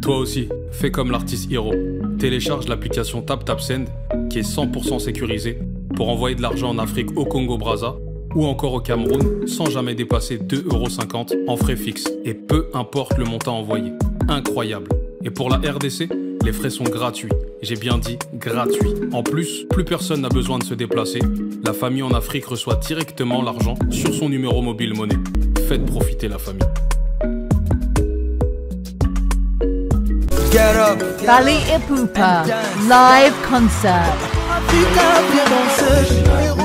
Toi aussi, fais comme l'artiste Hiro. Télécharge l'application TapTapSend qui est 100% sécurisée pour envoyer de l'argent en Afrique au Congo-Brazza ou encore au Cameroun sans jamais dépasser 2,50 € en frais fixes et peu importe le montant envoyé. Incroyable. Et pour la RDC, les frais sont gratuits. J'ai bien dit gratuits. En plus, plus personne n'a besoin de se déplacer. La famille en Afrique reçoit directement l'argent sur son numéro mobile monnaie. Faites profiter la famille. Fally Ipupa live concert.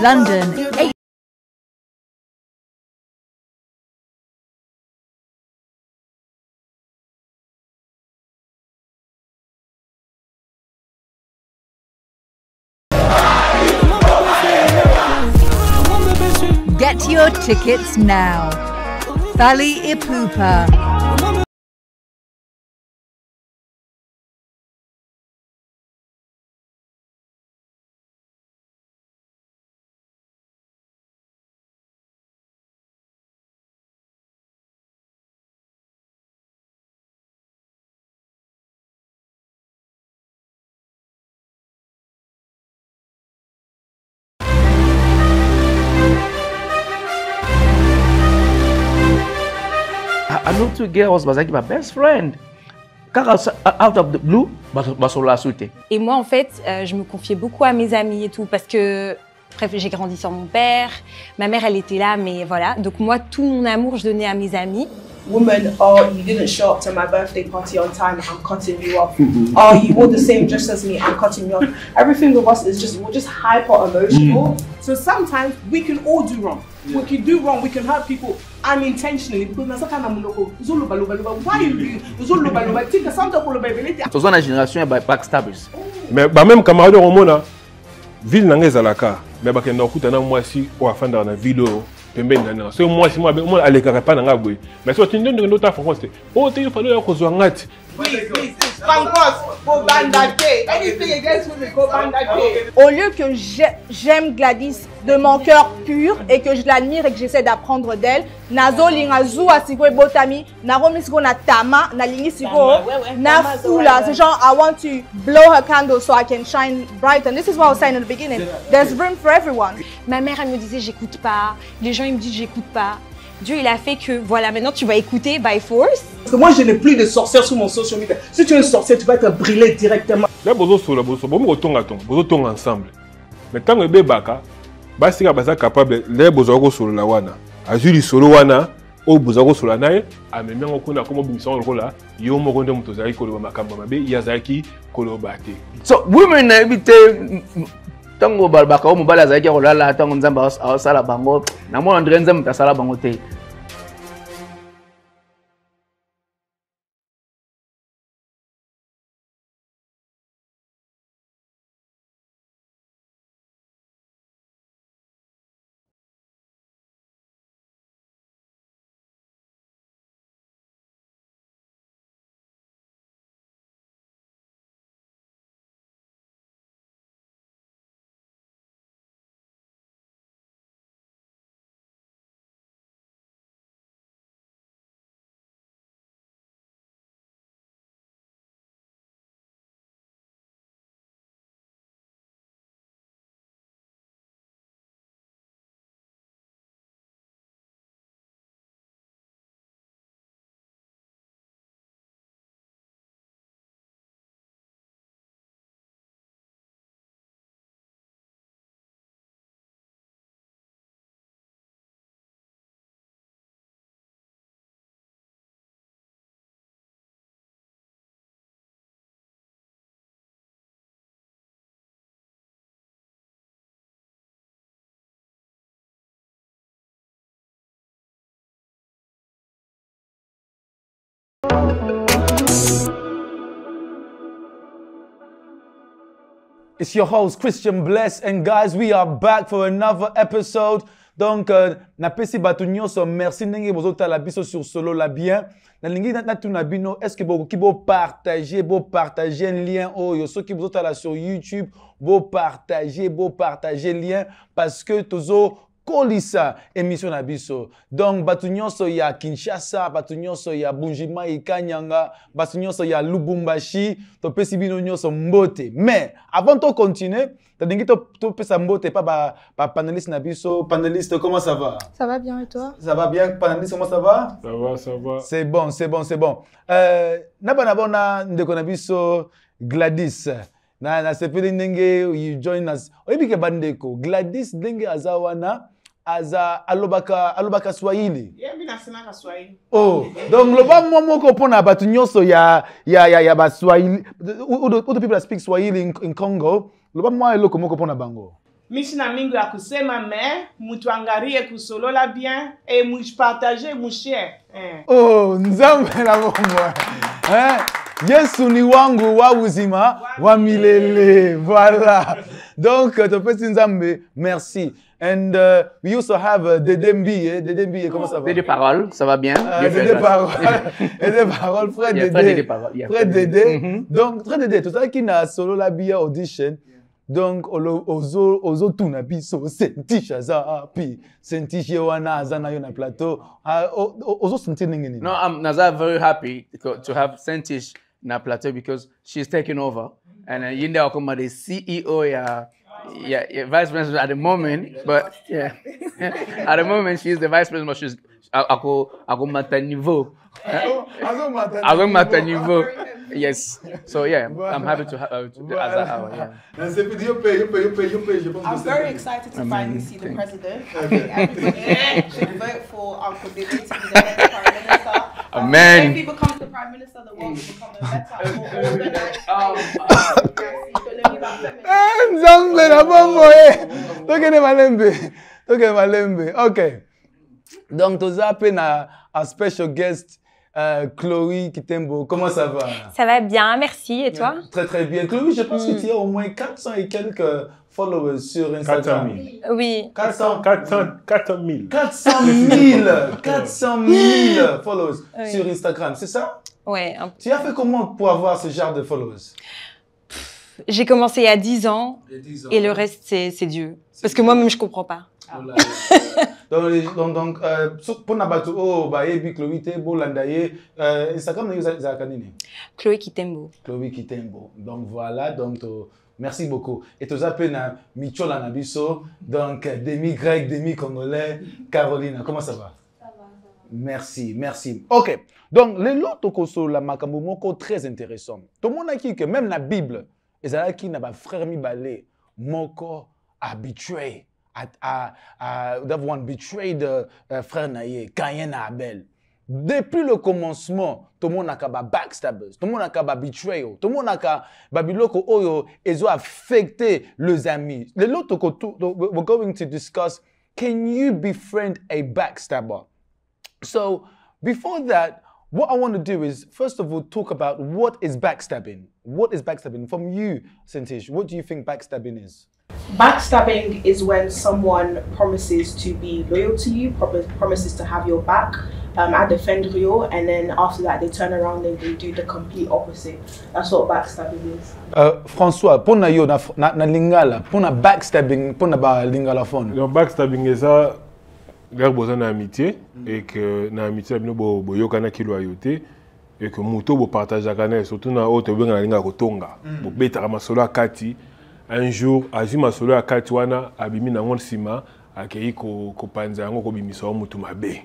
London, 8. Get your tickets now. Fally Ipupa. I know two girls, but like my best friend. Out of the blue, Et moi, en fait, je me confiais beaucoup à mes amis et tout, parce que, bref, j'ai grandi sans mon père, ma mère, elle était là, mais voilà. Donc moi, tout mon amour, je donnais à mes amis. Woman, oh, you didn't show up to my birthday party on time, I'm cutting you off. Oh, you wore the same dress as me, I'm cutting you off. Everything with us is we're just hyper emotional. So sometimes we can all do wrong. We can do wrong, we can hurt people unintentionally because na saka na muloko uzolo baloba why you uzolo baloba tika sometimes ko loba belete. So zona génération ba backstabbers. Mais ba même camarade romona ville na ngezalaka mais ba kenda okuta na mwasi o afanda na ville pembeni na na so mwasi mo aleka pa na ngabwe mais so tindo ndo ta France o te falo ya kozwa ngati. Anything against women, go ban that day. Au lieu que j'aime Gladys de mon cœur pur et que je l'admire et que j'essaie d'apprendre d'elle, nazo linga zuwa siko e botami, na romi siko na tama, na lingi siko, na fula. C'est genre, I want to blow her candle so I can shine bright. And this is what I was saying in the beginning. There's room for everyone. Ma mère, elle me disait, j'écoute pas. Les gens, ils me disent, j'écoute pas. Dieu, il a fait que, voilà, maintenant tu vas écouter by force. Parce que moi, je n'ai plus de sorcières sur mon social media. Si tu es une sorcière, tu vas être brûlé directement. Là, vous êtes ensemble. Mais tant que vous êtes basi ka baza capable les bozoko solo la wana azuli solo wana o bozoko solo nae amemi ngo kuna komo bimisa ngo la yo moko nde muto zaki koloba makamba mabe yazaki koloba te. So women na ebite tango balbaka o mobala zaki kolala tango nzamba asala bango na mo André nzamba tasala bango te. It's your host Christian Bless, and guys, we are back for another episode. Donc, na pesi batu nyonso merci ndenge bozota la biso sur solo la bien. Na lingi na tuna bino, est-ce que bo partager un lien oyo soki bozota la sur YouTube, bo partager lien parce que tozo kolisa émission na biso. Donc batu nyonso ya Kinshasa, batu nyonso ya Bunjima Ikanyanga, batu nyonso ya Lubumbashi, to pesi bino nyonso mbote. Mais avant de continuer, t'as to pesa mbote pas ba panéliste na biso. Panéliste, comment ça va? Ça va bien et toi? Ça va bien, panéliste, comment ça va? Ça va, ça va. C'est bon, c'est bon, c'est bon. Nabana ndeko na biso Gladys. Na sepeli ndenge you join us. Oyebike bandeko Gladys ndenge azawana aza alobaka Swahili. Yebi nasema ka Swahili. Oh, donc loba moko pona batu nyonso ya ba Swahili. Other people that speak Swahili in Congo. Loba mwa eloko moko pona bango. Mishina mingi ya kusema me mutu angarie kusolola bien et mutu partager mushare. Oh, nzambe na bomwa. Yesu ni wangu wa uzima wa milele. Voilà. Donc, Topesi Nzambe, merci. And we also have Dedembi. Dedembi, comment ça va? Des paroles, ça va bien. Des paroles. Des paroles, frère Dédé. Frère Dédé. Donc, frère Dédé, tout ça qui n'a solo la bia audition. Donc, ozo tuna biso senti chaza pi senti jewana azana yo na plateau. Ozo senti ningeni. No, I'm Naza very happy to have Sentish na plateau because she's taking over, and Yinde Okoma the CEO vice president at the moment, but yeah, at the moment she's the vice president, but she's ako mataniveau. Ako mataniveau. Yes. So yeah, I'm happy to have as yeah. I'm very excited to finally see the president. I think everybody should vote for Uncle Dede to be the next Prime Minister. Amen. If he becomes the Prime Minister, the world will become a better, more organized. Nzambe na bongo Tokene malembe. Okay. Donc toza pe na a special guest Chloé Kitembo, comment ça va? Ça va bien, merci. Et toi? Très très bien. Chloé, je pense que tu as au moins 400 et quelques followers sur Instagram. 400 000. Oui. 400 000. 400 000 followers sur Instagram, c'est ça? Ouais. Tu as fait comment pour avoir ce genre de followers? J'ai commencé il y a 10 ans, et le reste, c'est Dieu. Parce que moi-même, je ne comprends pas. Donc, pour Nabato, Chloé Kitembo, Instagram, Chloé Kitembo. Chloé Kitembo. Donc voilà, donc merci beaucoup. Et tu as appelé Michola Nabiso, donc demi-grec, demi-congolais, Caroline. Comment ça va? Ça va. Merci, merci. Ok. Donc, les lots, la makambo moko très intéressant. Tout le monde a dit que même la Bible, les gens qui n'ont pas frère mi balé, moko habitué. D'avoir betrayed frère Naye, Caïn et Abel. Depuis le commencement, tout le monde a backstabbers, tout le monde a betrayal, tout le monde a babiloko oyo, ils ont affecté les amis. We're going to discuss, can you befriend a backstabber? So, before that, what I want to do is, first of all, talk about what is backstabbing. What is backstabbing? From you, Sentish, what do you think backstabbing is? Backstabbing is when someone promises to be loyal to you, promises to have your back, defend you, and then after that they turn around and they do the complete opposite. That's what backstabbing is. François, pour na yo na lingala, pour na backstabbing, pour na ba lingala phone. Le backstabbing est ça, l'air besoin d'amitié et que na amitié bino bo yokana ki loyauté et que muto bo partage kana surtout na auto benga na linga ko tonga. Bo beta masolo akati. Un jour, Azima Solo a Katiwana, Abimi Nangon Sima, Akei ko Panzango ko Bimiso Mutumabe.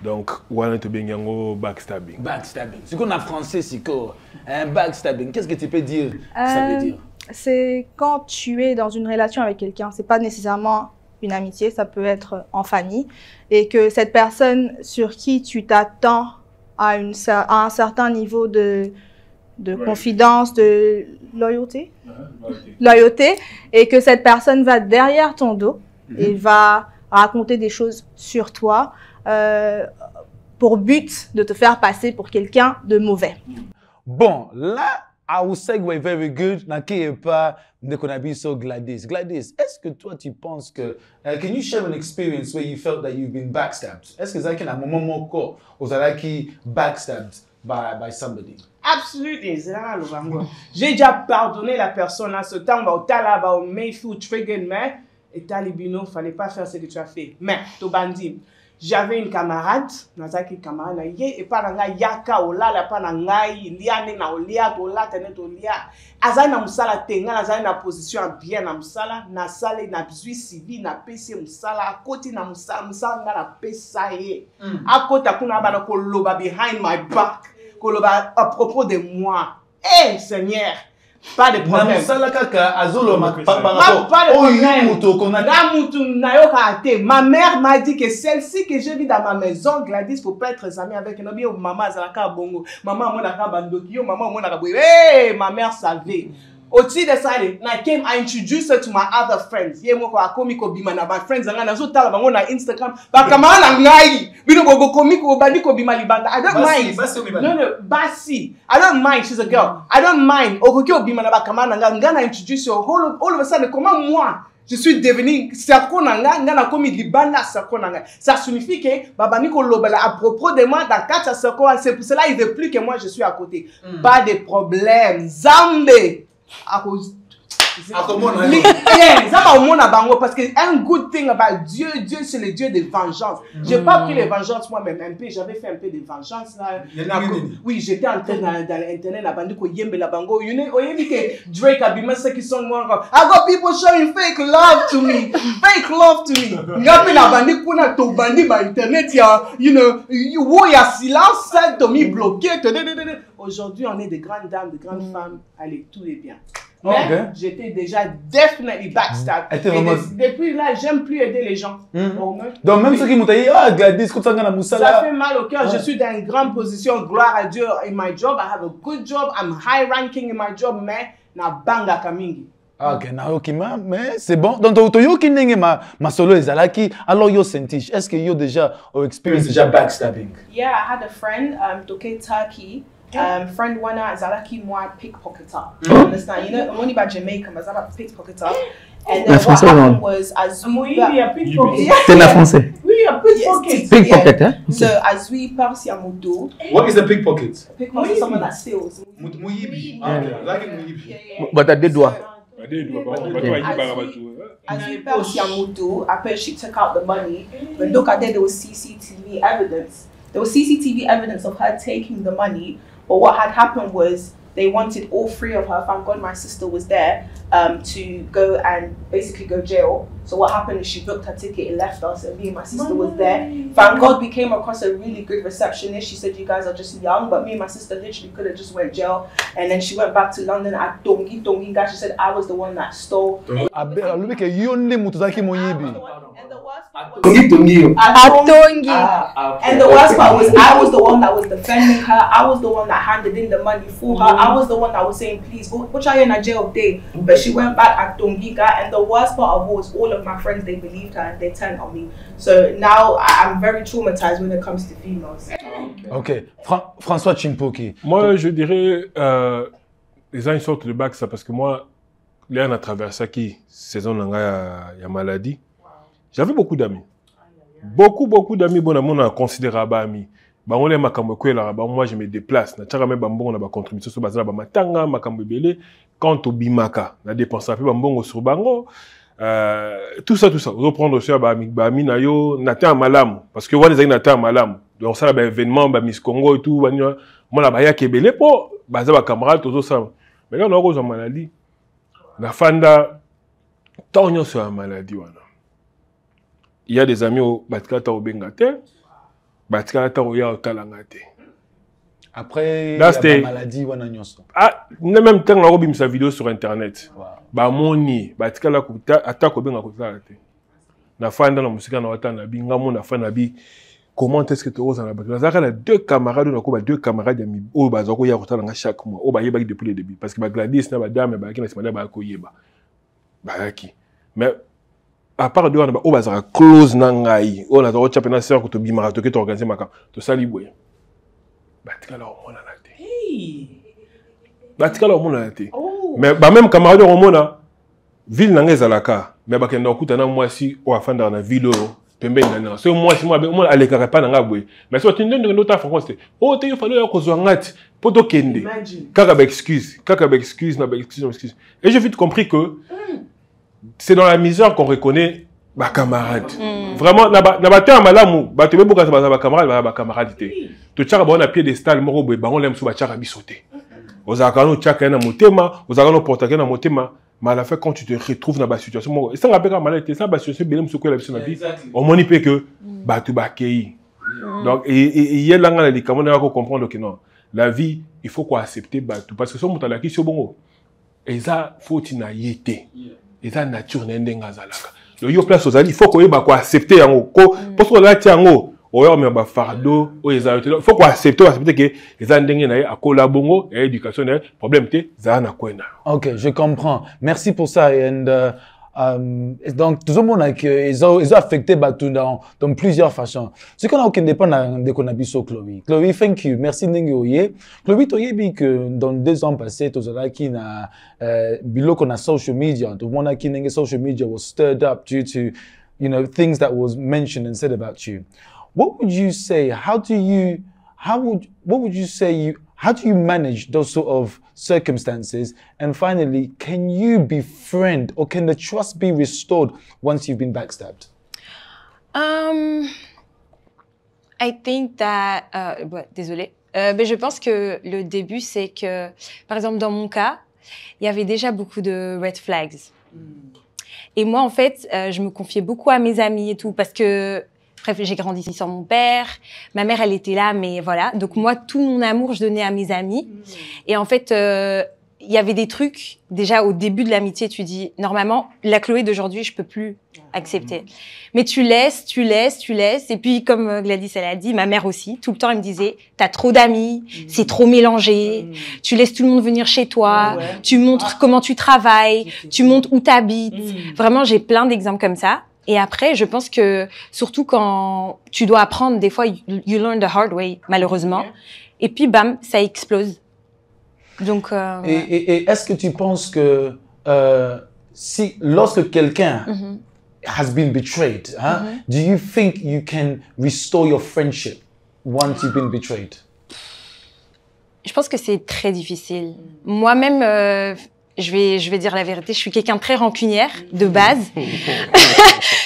Donc, Wana to Bengango backstabbing. Backstabbing. Ce qu'on a français, c'est quoi? Un backstabbing. Qu'est-ce que tu peux dire? Ça veut dire? C'est quand tu es dans une relation avec quelqu'un, c'est pas nécessairement une amitié, ça peut être en famille, et que cette personne sur qui tu t'attends à un certain niveau de confidence, de loyauté, et que cette personne va derrière ton dos et va raconter des choses sur toi pour but de te faire passer pour quelqu'un de mauvais. Bon, là, I will segue very good. Pas de Gladys. Gladys, est-ce que toi tu penses que can you share an experience where you felt that you've been backstabbed? Est-ce que ça a un moment où vous avez backstabbed by somebody? Absolument. J'ai déjà pardonné la personne à ce temps, au Talaba, au Mayfield, Trigger, Et Talibino, fallait pas faire ce que tu as fait. Mais, Tobandi, j'avais une camarade, Nazaki camarade, et pas dans yaka, ola, la pas dans ngai, liane na olia, tola, tenet olia. Azai na musala tenga, azai na position bien na musala, na sale na bizui civi, na pesi musala, à côté na musala na pesa ye. À côté kuna bana koloba behind my back, koloba à propos de moi. Eh, Seigneur! Pas de problème. Ma mère m'a dit que celle-ci que j'ai vue dans ma maison, Gladys, faut pas être amie avec elle. Maman, maman, ma mère savait. Au-dessus de ça, I introduced her to my other friends. My friends, I on Instagram. I don't mind. No, Basi. I don't mind. She's a girl. I don't mind. I introduce her. All of a sudden, comment moi, je suis devenu ça signifie que Babaniko Lobela à propos de moi dans 4 secondes, c'est pour cela il veut plus que moi je suis à côté. Pas de problème. Zambé. Parce que un good thing about Dieu, Dieu c'est le Dieu de vengeance. J'ai pas pris les vengeances moi-même un peu, j'avais fait un peu de vengeance là. Oui, j'étais en train dans l'internet, la bande ko yembe la bango. You know, que Drake a been ceux qui sont moi. I got people showing fake love to me, fake love to me. Ngapi la bande kuna to bandi ba internet ya, you know, you ya silence, ça to me bloqué. Aujourd'hui, on est des grandes dames, des grandes femmes. Allez, tout est bien. Mais j'étais déjà definitely backstab. Depuis là, j'aime plus aider les gens. Donc même ceux qui m'ont dit, ah, Gladys, ça fait mal au cœur. Je suis dans une grande position, gloire à Dieu, in my job. I have a good job. I'm high ranking in my job, mais na banga kamingi. Ok, mais c'est bon. Donc, tu ma solo ezalaki. Alors, yo senti. Est-ce que you déjà experience déjà backstabbing? Yeah, I had a friend, Doke Turkey. Friend Wana Zalaki moi pickpocketer. You understand? You know, I'm only about Jamaica, but I'm a pickpocketer. And then what happened was as we C'est la français. Oui, a pickpocket. Pickpocket, hein? So as we pass ya moto. What is the pickpocket? Pickpocket is someone that steals. Muyibi. But I did what? As we pass ya moto, après she took out the money. But look at there was CCTV evidence. There was CCTV evidence of her taking the money. But what had happened was they wanted all 3 of her, thank God my sister was there, to go and basically go jail. So what happened is she booked her ticket and left us, and me and my sister was there. Thank God we came across a really good receptionist. She said, you guys are just young, but me and my sister literally could have just went jail. And then she went back to London at Tongi. She said I was the one that stole. And the worst part was I was the one that was defending her. I was the one that handed in the money for her. I was the one that was saying, please, go put her in a jail day. But she went back at Tongiga, and the worst part of all was all of my friends, they believed her and they turned on me. So now I'm very traumatized when it comes to females. Ok. François Chimpoki. Moi, je dirais, ils ont une sorte de bac, ça, parce que moi, là, on a traversé qui saison il y a maladie. J'avais beaucoup d'amis. Beaucoup d'amis, bon, on a considéré amis. Moi, je me déplace. On a contribution sur la matanga, quant au bimaka, on a dépensé un peu sur bango. Tout ça. On reprendre aussi Bami Nayo, Nata Malam. Parce que on est Nata Malam. Donc, ça, l'événement, Miss Congo et tout, moi, la Kebele, pour baser camarade, tout ça. Mais là, on a une maladie. La fanda, tant on sur la maladie. Il y a des amis au Batkata au Bengate, Batkata au Ya au Talangate. Après, il y a la maladie. Ah, même temps, on a mis sa vidéo sur internet. Bah, moni, Batkala attaque au Bengate. La fanda, la musique, on a atteint binga, on a fait nabi. Comment est-ce que tu oses en abattre? Il y a 2 camarades, on a 2 camarades d'amis. Oh, bah, il y a chaque mois. Oh, bah, il y a depuis le début. Parce que Gladys, n'a pas dame, bah, qui n'a pas koyeba. Bah, qui. Mais, à part de on a close nangai. On a un championnat sœur que tu bimara, que tu organises ma camp. Tu sali boy. Batkala au monde la té. Batkala au monde la té. Mais, bah, même camarade au monde, ville nangai zalaka. Mais, bah, quand on écoute un mois si, on va faire dans la ville. C'est moi, si moi, à l'écart, pas dans la bouée. Mais si tu donnes une autre France, oh, il fallait que tu aies pour te kende. Kaka excuse. Et j'ai vite compris que c'est dans la misère qu'on reconnaît ma camarade. Vraiment, na ba te malamu, ba te beboka ba camarade te. To tchaka ba on a piédestal moko boye bango lem so ba tchaka bisoté. Ozaka no tchaka na motema, ozaka no portaka na motema, mais à la fin quand tu te retrouves dans la situation, ça rappelle ka malade, ça ba situation belem so ko la biso na vie. On moni pe que ba tu ba kei. Donc et y a là ngala li comment on va comprendre que non, la vie, il faut qu'on accepter ba tout parce que so mutala ki so bongo. Et ça faut tina yete. Et ça nature n'endenga zalaka. Il faut qu'on accepte parce que là tiango mais fardeau faut qu'on accepte que les andengé na a collabongo et éducation problème té za na kwenda. OK, je comprends. Merci pour ça donc tout le monde ils ont affecté Batu dans plusieurs façons. Ce qu'on a aucun dépend de qu'on a biso Chloé. Chloé, thank you. Merci Nengoye. Chloé toye bi que dans 2 ans passés to zala ki na bilo qu'on a social media. Tout le monde qui nenge social media was stirred up due to things that was mentioned and said about you. What would you say? How do you manage those sort of circumstances? And finally, can you befriend or can the trust be restored once you've been backstabbed? I think that, désolée, mais je pense que le début, c'est que, par exemple, dans mon cas, il y avait déjà beaucoup de red flags. Et moi, en fait, je me confiais beaucoup à mes amis et tout parce que, bref, j'ai grandi sans mon père. Ma mère, elle était là, mais voilà. Donc moi, tout mon amour, je donnais à mes amis. Et en fait, il y avait des trucs. Déjà, au début de l'amitié, tu dis, normalement, la Chloé d'aujourd'hui, je peux plus accepter. Mais tu laisses. Et puis, comme Gladys, elle a dit, ma mère aussi, tout le temps, elle me disait, t'as trop d'amis, c'est trop mélangé. Tu laisses tout le monde venir chez toi. Tu montres comment tu travailles. Tu montres où t'habites. Vraiment, j'ai plein d'exemples comme ça. Et après, je pense que, surtout quand tu dois apprendre, des fois, you learn the hard way, malheureusement. Et puis, bam, ça explose. Donc, et est-ce que tu penses que, lorsque quelqu'un has been betrayed, do you think you can restore your friendship once you've been betrayed? Je pense que c'est très difficile. Moi-même, je vais dire la vérité, je suis quelqu'un de très rancunière, de base.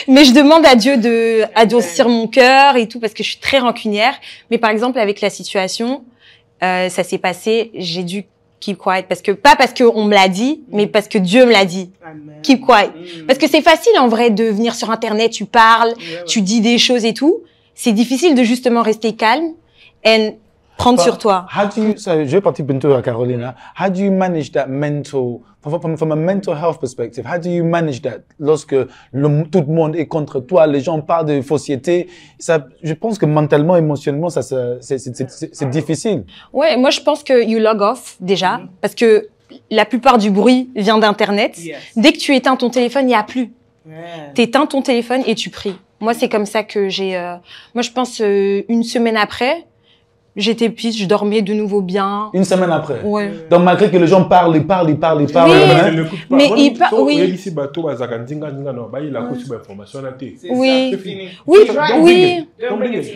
Mais je demande à Dieu d'adoucir mon cœur et tout, parce que je suis très rancunière. Mais par exemple, avec la situation, ça s'est passé, j'ai dû keep quiet. Pas parce qu'on me l'a dit, mais parce que Dieu me l'a dit. Amen. Keep quiet. Parce que c'est facile, en vrai, de venir sur Internet, tu parles, tu dis des choses et tout. C'est difficile de justement rester calme et prendre sur toi. Je vais partir bientôt à Carolina. How do you manage that mental, from a mental health perspective, how do you manage that lorsque tout le monde est contre toi, les gens parlent de fausseté, je pense que mentalement, émotionnellement, c'est difficile. Ouais, moi je pense que you log off déjà, parce que la plupart du bruit vient d'Internet. Dès que tu éteins ton téléphone, il n'y a plus. T'éteins ton téléphone et tu pries. Moi c'est comme ça que j'ai... Moi je pense 1 semaine après, j'étais pisse, je dormais de nouveau bien. 1 semaine après. Ouais. Donc malgré que les gens parlent. Oui. Mais ils parlent. Oui.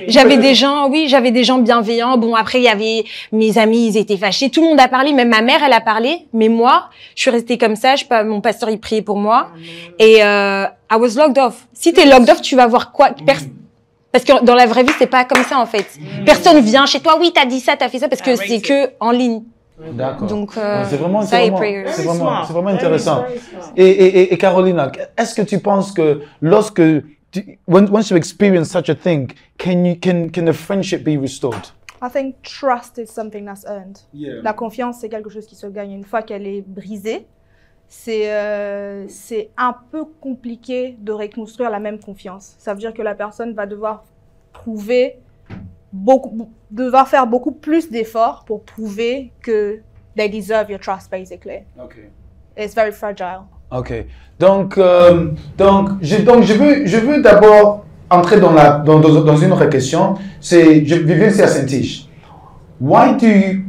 J'avais des gens bienveillants. Bon, après, il y avait mes amis, ils étaient fâchés. Tout le monde a parlé, même ma mère, elle a parlé. Mais moi, je suis restée comme ça. Mon pasteur, il priait pour moi. Et I was logged off. Si t'es logged off, tu vas voir quoi? Parce que dans la vraie vie, c'est pas comme ça, en fait. Personne vient chez toi, oui, t'as dit ça, t'as fait ça, parce que c'est que en ligne. D'accord. Donc, c'est vraiment intéressant. Et Carolina, est-ce que tu penses que lorsque, once you experience such a thing, can the friendship be restored? I think trust is something that's earned. La confiance, c'est quelque chose qui se gagne. Une fois qu'elle est brisée, c'est un peu compliqué de reconstruire la même confiance. Ça veut dire que la personne va devoir faire beaucoup plus d'efforts pour prouver que they deserve your trust, basically. Okay. It's very fragile. Ok. Donc je veux d'abord entrer dans une autre question. Je vivais ici à Saint-Tige. Why do you,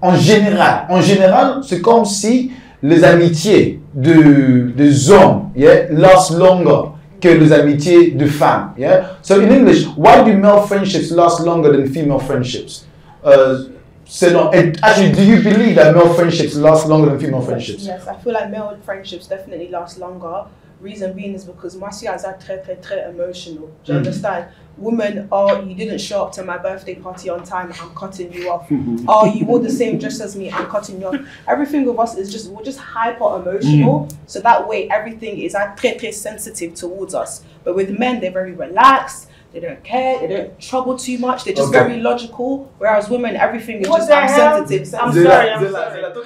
en général, c'est comme si les amitiés de hommes last longer que les amitiés de femmes. So in English, why do male friendships last longer than female friendships? Actually, do you believe that male friendships last longer than female friendships? Yes, I feel like male friendships definitely last longer. Reason being is because my sias are très emotional. Do you understand? Women, oh, you didn't show up to my birthday party on time, I'm cutting you off. Oh, you wore the same dress as me, I'm cutting you off. Everything with us is just, we're just hyper emotional. So that way, everything is très sensitive towards us. But with men, they're very relaxed. They don't care, they don't trouble too much, they're just very logical. Whereas women, everything is just, I'm sensitive. I'm sorry.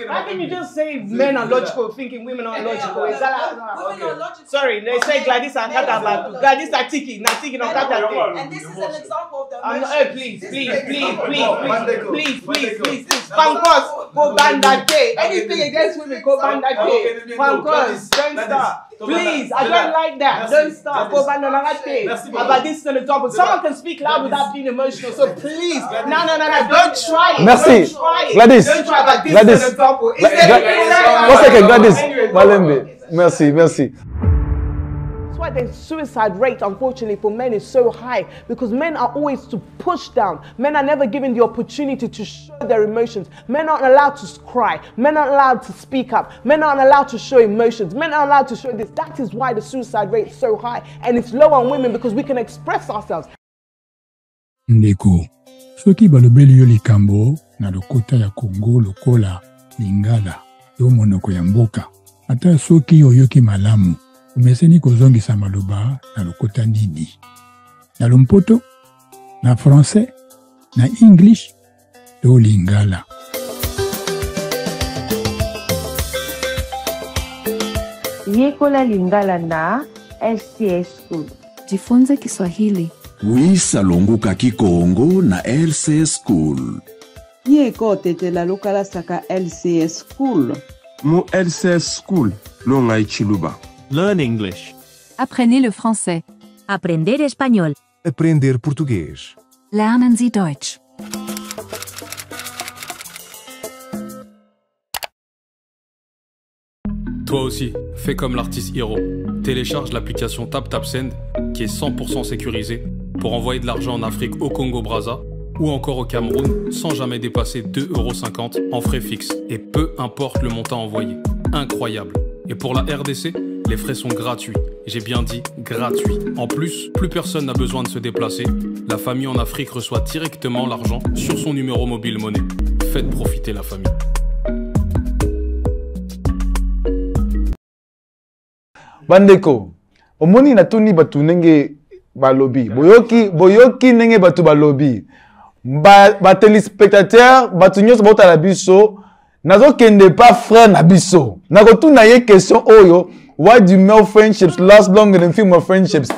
How can you just say men are logical, thinking women are logical? Is that women are logical? Sorry, they say Gladys and Kata. Gladys are tiki, not tiki, not Kata. And this is an example of the please. Pankos, go ban that day. Anything against women, go ban that day. Pankos, don't stop. Please, I don't like that. Don't stop. Go ban that day. But this is an example. Someone can speak loud without being emotional. So please, no, don't try it. Merci. Don't try it. Gladys. Don't try, but this Gladys. is an example. One second, Gladys. Malembe. Merci. That's why the suicide rate, unfortunately, for men is so high, because men are always to push down. Men are never given the opportunity to show their emotions. Men aren't allowed to cry. Men aren't allowed to speak up. Men aren't allowed to show emotions. Men aren't allowed to show this. That is why the suicide rate is so high, and it's low on women because we can express ourselves. Ndeko, soki balobeli yo likambo na lokota ya Congo lokola Lingala yo monoko ya mboka. Ata soki oyoki malamu, umeseni kozongisa maloba na lokota nini? Na Lompoto, na français, na English, to Lingala. Yekola Lingala na LCS School. Jifunze Kiswahili. Wisalonguka Kikongo na LCS School. Yeko tetela lokala saka LCS School. Mu LCS School, longa Chiluba. Learn English. Apprenez le français. Aprender español. Aprender português. Lernen Sie Deutsch. Toi aussi, fais comme l'artiste Hiro. Télécharge l'application TapTapSend qui est 100% sécurisée pour envoyer de l'argent en Afrique au Congo-Brazza ou encore au Cameroun sans jamais dépasser 2,50 € en frais fixes et peu importe le montant envoyé. Incroyable. Et pour la RDC, les frais sont gratuits. J'ai bien dit gratuits. En plus, plus personne n'a besoin de se déplacer. La famille en Afrique reçoit directement l'argent sur son numéro mobile monnaie. Faites profiter la famille. Bandeko, omoni na tuni batu nenge balobi. Boyoki nenge batu balobi. Ba téléspectateur, batu nyos bota la biso. Nazo kende pas frère na biso. Nako tu na ye question oyo. Why do male friendships last longer than female friendships?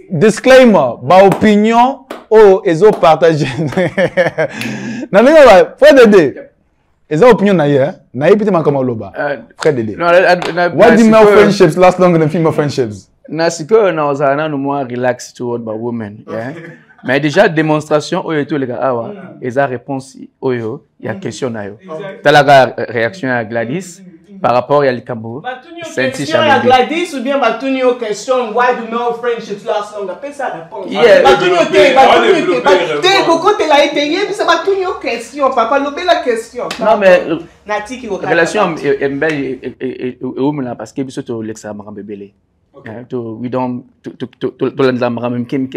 Disclaimer, ba opinion o ezo partager. Na nenga ba frère Dédé. Ezo opinion na ye, na ye pite makama loba. Frère Dédé. Why do male friendships last longer than female friendships? Na siko na ozana no more relax toward ba women, yeah. Mais déjà démonstration oyo tout les gars awa, eza réponse oyo, il y a question na yo. T'as réaction à Gladys par rapport à Likambo. Question à Gladys ou bien batunio question why do male friendships last longer? Fais ça réponse. Coco te l'a été, puis ça batunio question, papa lobé la question. Non mais relation est belle et là parce que biso to lexa makambe belé. We don't landla makamam kemi.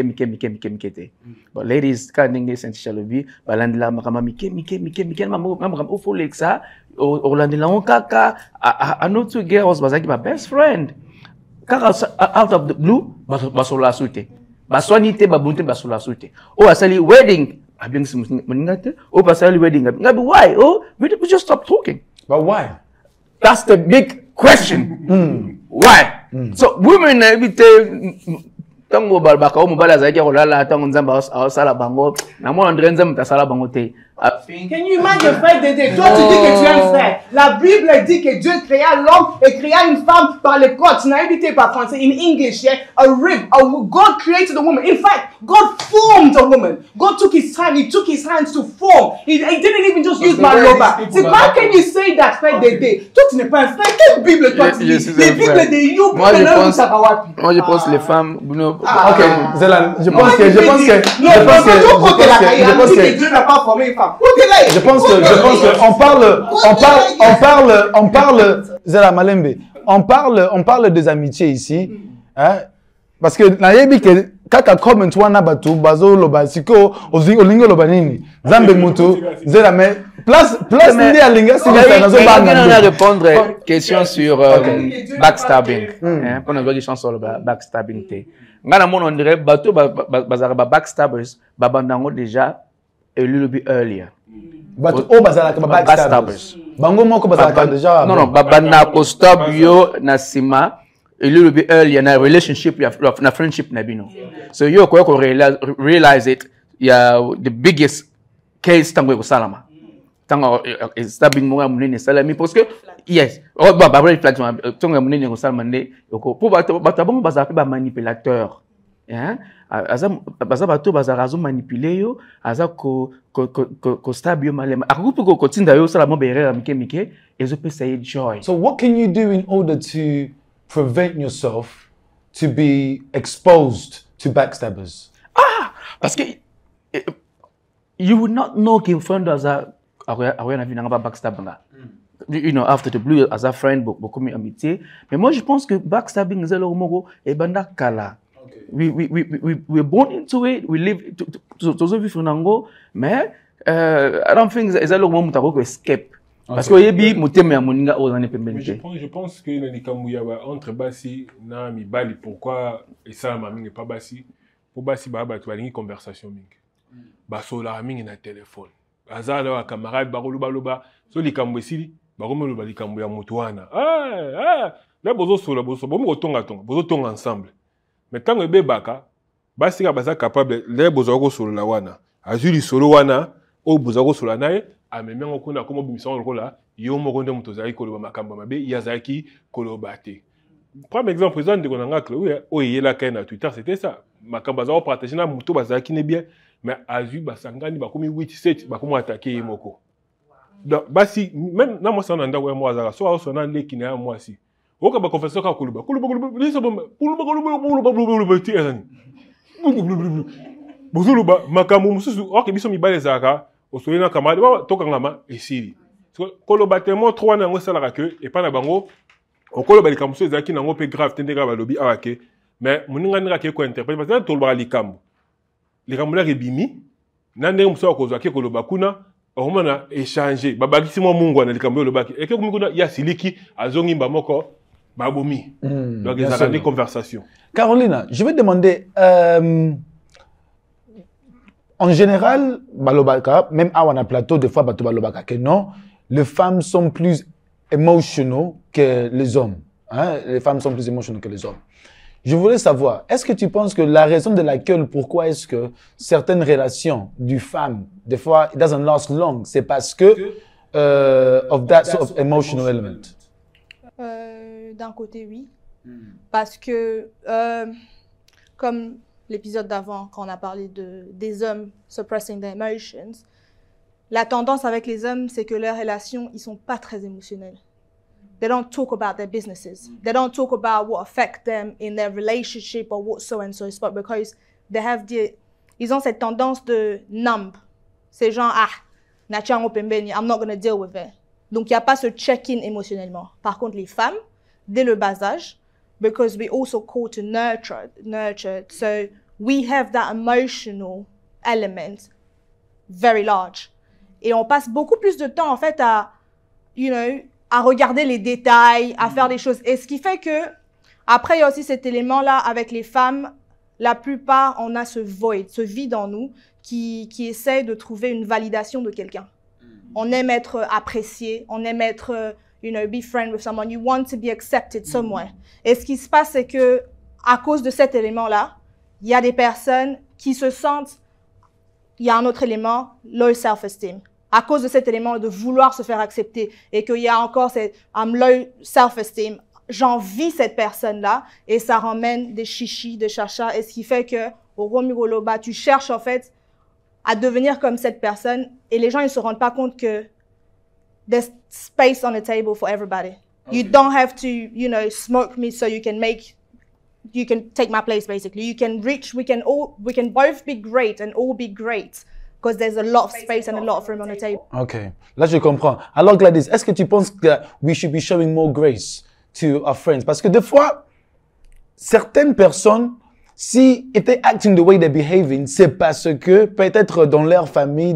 But ladies kan ninge essential bi balandla makamam kemi mamakam o fo lexa o landla on kaka another girls bazaki my best friend. Kaka out of the blue basola sute. Baswani te babunte basola sute. O asali wedding abing simuningate o basali wedding ngabi why? Oh we just stop talking. But why? That's the big question. Why? So women tango balbaka o mobala zaki kolala tango nzamba asala bango na mo André nzamba tasala bango te. Can you imagine frère Dédé, toi tu dis que tu es un frère. La Bible dit que Dieu créa l'homme et créa une femme par les côtes. Tu n'as évité par français. In English, yeah, a rib. God created a woman. In fact, God formed a woman. God took his time. He took his hands to form. He didn't even just use maloba. C'est how can you say that, frère Dédé? Toi tu n'es pas un frère. Quelle Bible toi tu lis? Les Bibles de You. Moi je pense les femmes. Ok, Zélan, je pense que Dieu n'a pas formé une femme. Je pense que on parle Zéla Malembe, on parle des amitiés ici. Hein? Parce que nayebi que kaka comment wana batu bazo loba siko olingo loba nini zambe mutu zera mais place ndi alinga si nazo banga on a répondre question sur backstabbing hein pour nous question sur le backstabbing té ngana mon on dirait batu bazara backstabbers babandango déjà élu earlier batu o bazara ka backstabbers bango moko bazara ka déjà non babana ko stab yo na sima a little bit earlier in a relationship, in a friendship, so you realize it. Yeah, the biggest case tango salama. Tango is stabbing more munini salami parce que yes, oh bah réflexion tango munini ko salama ne yoko pour batabon bazaka ba manipulateur. Hein? Aza bato bazaka zo manipuler yo, aza ko stab yo malema. Akupu ko kotinda yo salama berera mike ezo pe say joy. So what can you do in order to prevent yourself to be exposed to backstabbers? Parce que you would not know qu'il friend as a backstabbing. You know, after the blue as a friend, beaucoup de amitié. Mais moi, je pense que backstabbing is le mot et banda kala. We're born into it. We live to vivre funango. Mais I don't think it's le mot to escape. Parce que je pense que les Kamouya entre Bassi na Mibali pourquoi et ça maming pas Bassi pour Bassi baba tu as une conversation ming baso la ming na téléphone azala wa camarade baroluba loba so li kamwesili baromelo ba li kamouya mutwana là bozo sola bozo bomo tonga ensemble mais tant que bebaka Bassi ka baza capable les bozo ko solo la wana azuli solo wana o bozo ko solo nae amemeng ko na komo bimisa lokola yo moko nde muto zaki koloba makambo mabe yazaki koloba te. Premier exemple président de konanga kle o yela ka na Twitter c'était ça makambo za partager na muto bazaki ne bien mais azu basangani bakomi 8-7 bakomo attaquer yemoko. Donc basi même na mo sana nda we mo azaka so so na leki na mo si. Oka ba confesseur ka koloba liso bomba koloba ti ezani. Bozuluba makambo mususu oke biso mibale zaka osoyena kamade ba tokangama esili. Koloba tellement trois nango salaka que et pas na bango okoloba likambo so ezaki nango pe grave tende grave lobi awake mais muninga ndika ke ko interpréter parce que toloba likambo la rebimi nande muso akozwa ke koloba kuna omona échanger babakisi mo mungu na likambo lobaki et que kumikuna ya siliki azongi moko babomi donc ils ont des conversations. Carolina, je vais te demander en général balobaka même à un plateau des fois balobaka que non. Les femmes sont plus émotionnelles que les hommes. Hein? Les femmes sont plus émotionnelles que les hommes. Je voulais savoir, est-ce que tu penses que la raison de laquelle, pourquoi est-ce que certaines relations du femme, des fois, it doesn't last long, c'est parce que of that sort of emotional element? D'un côté, oui. Parce que, comme l'épisode d'avant, quand on a parlé des hommes suppressing their emotions, la tendance avec les hommes, c'est que leurs relations, ils sont pas très émotionnels. They don't talk about their businesses. They don't talk about what affect them in their relationship or what so and so, but because they have ils ont cette tendance de numb. C'est genre, I'm not going to deal with it. Donc, il n'y a pas ce check-in émotionnellement. Par contre, les femmes, dès le bas âge, because we also call to nurture, so we have that emotional element very large. Et on passe beaucoup plus de temps, en fait, à regarder les détails, à faire des choses. Et ce qui fait que, après, il y a aussi cet élément-là avec les femmes. La plupart, on a ce void, ce vide en nous qui essaie de trouver une validation de quelqu'un. On aime être apprécié, on aime être, be friend with someone. You want to be accepted somewhere. Et ce qui se passe, c'est que, à cause de cet élément-là, il y a des personnes qui se sentent, il y a un autre élément, low self-esteem. À cause de cet élément de vouloir se faire accepter et qu'il y a encore cette low self-esteem, j'envie cette personne-là et ça ramène des chichis, des chachas et ce qui fait que au Romigoloba, tu cherches en fait à devenir comme cette personne et les gens ils se rendent pas compte que there's space on the table for everybody. Okay. You don't have to, smoke me so you can take my place basically. You can reach, we can both be great and all be great. Because there's a lot of space and a lot of room on the table. Ok, là je comprends. Alors Gladys, est-ce que tu penses que we should be showing more grace to our friends. Parce que des fois, certaines personnes, si étaient acting the way they're behaving, c'est parce que peut-être dans leur famille,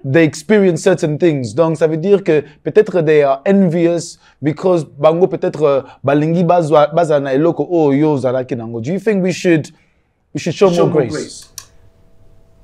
they experience certain things. Donc, ça veut dire que peut-être they are envious because bango peut-être balingi bazana eloko oh yo zalaki nango. Do you think we should show more grace?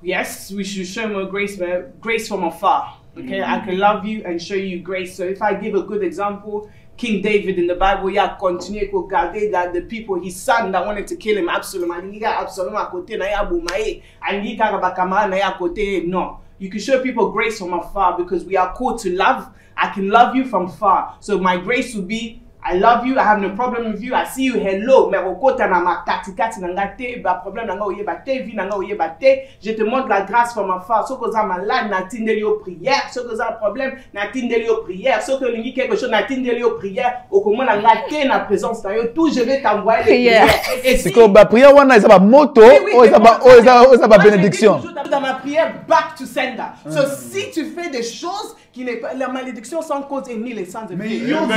Yes, we should show more grace, but grace from afar. Okay, I can love you and show you grace. So if I give a good example, King David in the Bible, continue to guard that the people, his son that wanted to kill him, Absalom, and he got Absalom akote na ya bumae, and he got bakama na ya kote. No, you can show people grace from afar because we are called to love. I can love you from far. So my grace will be, I love you, I have no problem with you, I see you, hello, mais okota na makatikati na ngate, ba problème na nga oyeba te, vi na nga oyeba te, je te montre la grâce from afar. So que ça malade, na tindeli au prière, so que ça problème, na tindeli au prière, so que lingi quelque chose, na tindeli au prière, au comment na ngate na présence na yo, tout je vais t'envoyer les prières. Et c'est que ba prière wana isa ba moto, isa ba bénédiction. Dans ma prière, back to sender. So si tu fais des choses qui n'est pas la malédiction sans cause et ni les sans de Dieu. Moi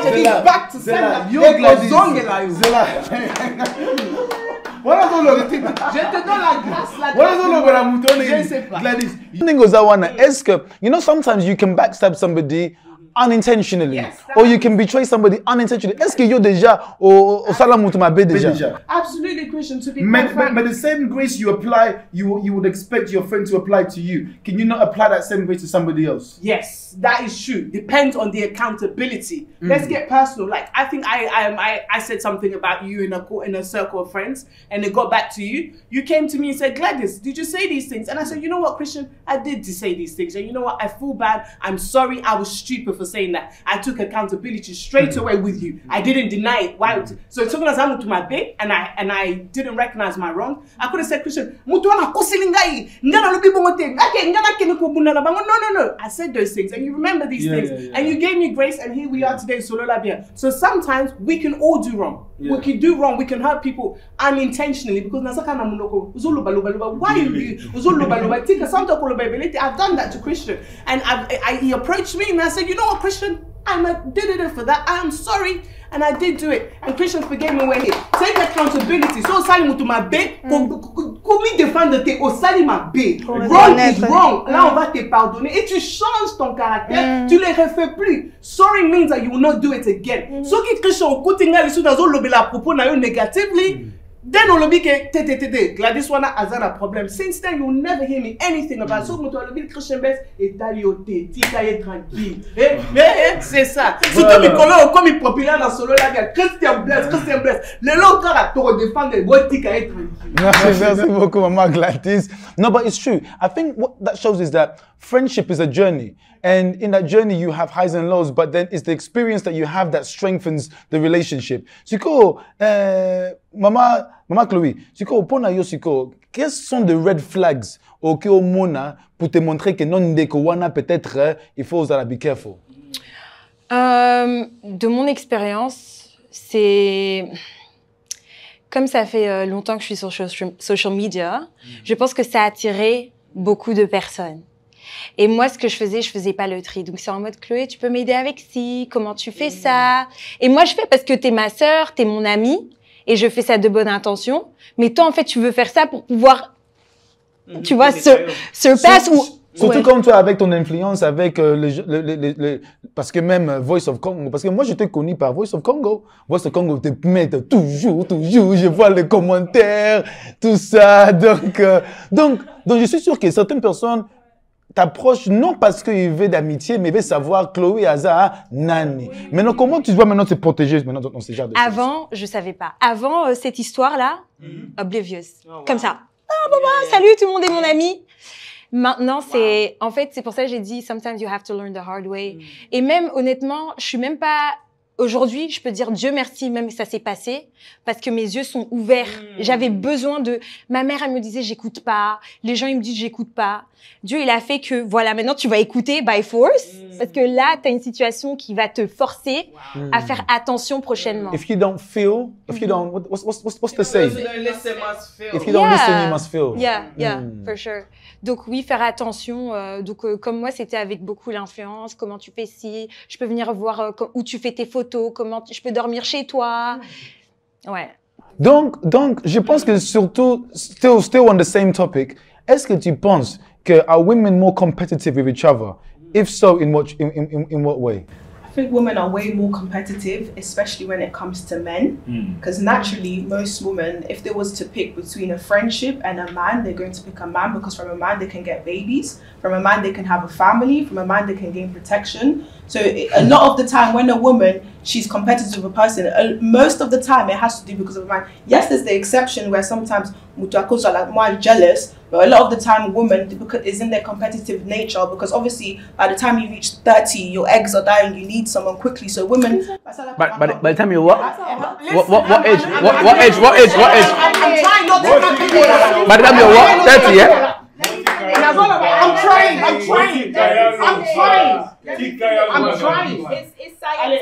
je dis back to sender. Je te donne la grâce là. Je ne sais pas. Gladys, est-ce que, you know, sometimes you can backstab somebody unintentionally, or you can betray somebody unintentionally. Est-ce que yo déjà au salamutumabe déjà? Absolutely, Christian, to be but the same grace you apply, you would expect your friend to apply to you. Can you not apply that same grace to somebody else? Yes, that is true. Depends on the accountability. Let's get personal. Like I think I said something about you in a circle of friends, and it got back to you. You came to me and said, Gladys, did you say these things? And I said, you know what, Christian, I did say these things, and you know what, I feel bad. I'm sorry. I was stupid for saying that. I took accountability straight away with you. I didn't deny it. Why? So it took us to my bed, and I didn't recognize my wrong. I could have said, Christian, no. I said those things, and you remember these things, and you gave me grace, and here we are today, Solo Labia. So sometimes we can all do wrong. We can do wrong. We can hurt people unintentionally because why you I've done that to Christian, and he approached me and I said, you know what, Christian, I did it for that. I am sorry. And I did do it. And Christian forgave me when he take accountability. So Sali Mutuma Be, comment défendre tes au Sali ma Be. Wrong is wrong. Là, on va te pardonner. Et tu changes ton caractère. Tu ne le refais plus. Sorry means that you will not do it again. So qui Christian, côté nga, les sous dans le la propos na yo negatively. Then on be Gladys wana has a problem. Since then, you'll never hear me anything about so much. Christian Best et talioté, titaye tranquille. C'est ça. Surtout mes collègues comme ils populaires dans solo là, Christian Bless. Le long encore à te défendre les boîtes titaye tranquille. Merci beaucoup, Maman Gladys. No, but it's true. I think what that shows is that friendship is a journey. And in that journey, you have highs and lows, but then it's the experience that you have that strengthens the relationship. Siko, Maman Chloé, Siko, pona yo Siko, quels sont les red flags au mona pour te montrer que non ndeko peut-être il faut be careful? De mon expérience, c'est comme ça fait longtemps que je suis sur social media, je pense que ça a attiré beaucoup de personnes. Et moi, ce que je faisais pas le tri. Donc, c'est en mode, Chloé, tu peux m'aider avec ci? Comment tu fais ça? Et moi, je fais parce que t'es ma sœur, t'es mon amie, et je fais ça de bonne intention. Mais toi, en fait, tu veux faire ça pour pouvoir, tu vois, surpasse ou... Surtout comme toi, avec ton influence, avec parce que même Voice of Congo, parce que moi, j'étais connu par Voice of Congo. Voice of Congo te met toujours, je vois les commentaires, tout ça. Donc, je suis sûr que certaines personnes t'approchent non parce qu'ils veulent d'amitié, mais veulent savoir Chloé Aza Nani. Maintenant, comment tu dois maintenant te protéger maintenant dans ces genres de choses? Avant, je savais pas. Avant cette histoire-là, oblivious. Comme ça. Ah, maman, salut, tout le monde est mon ami. Maintenant, en fait, c'est pour ça que j'ai dit, sometimes you have to learn the hard way. Et même, honnêtement, je suis même pas aujourd'hui, je peux dire Dieu merci, même si ça s'est passé, parce que mes yeux sont ouverts. J'avais besoin de... Ma mère, elle me disait, j'écoute pas. Les gens, ils me disent, j'écoute pas. Dieu, il a fait que, voilà, maintenant, tu vas écouter by force, parce que là, tu as une situation qui va te forcer à faire attention prochainement. If you don't feel, if you don't, what's the saying? If you don't Yeah. listen, you must feel. Yeah, for sure. Donc oui, faire attention. Comme moi, c'était avec beaucoup l'influence. Comment tu fais ci? Je peux venir voir où tu fais tes photos. Comment je peux dormir chez toi? Ouais. Donc, je pense que surtout, still on the same topic, est-ce que tu penses que are women more competitive with each other? If so, in what way? I think women are way more competitive, especially when it comes to men. Because naturally, most women, if they was to pick between a friendship and a man, they're going to pick a man because from a man they can get babies, from a man they can have a family, from a man they can gain protection. So a lot of the time when a woman, she's competitive with a person, most of the time it has to do because of a man. Yes, there's the exception where sometimes mutakos are like more jealous, but a lot of the time women is in their competitive nature because obviously by the time you reach 30, your eggs are dying, you need someone quickly. So women... But by the time you what age? What age? I'm trying not to... By the time you're what? 30, yeah? I'm trying.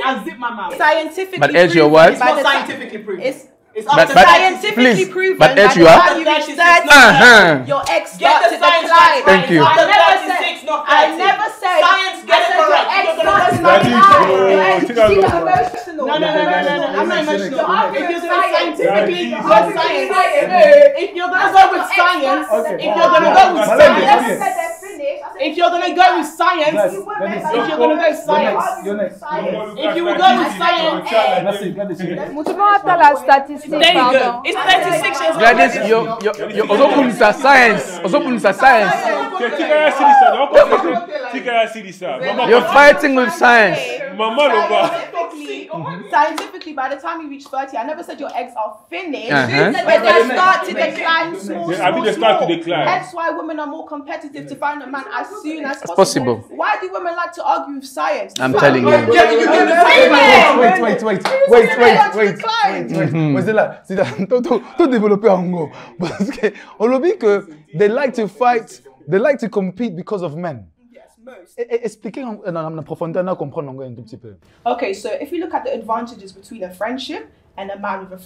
I zip my mouth. Scientifically But age your what? It's not scientifically proven. It's But scientifically proven. But age you are? Your ex start to decline. Thank you. I never said science get it correct. No. I'm not emotional. If you're doing scientifically, if you're gonna go with science, if you're gonna go with science, if you will go with science, Mutumata la statistique, there you go. pardon. It's 36 years old. Gladys, you also put sa science. You're fighting with science. Scientifically, by the time you reach 30, I never said your eggs are finished, but they start to decline small. That's why women are more competitive to find a man as soon as possible. Why do women like to argue with science? I'm telling you. Wait. C'est là, tout développé en gros. Parce que on le dit que they like to fight, they like to compete because of men. Expliquez en profondeur, on comprend un tout petit peu. Okay, so if you look at the advantages between a friendship and a man with a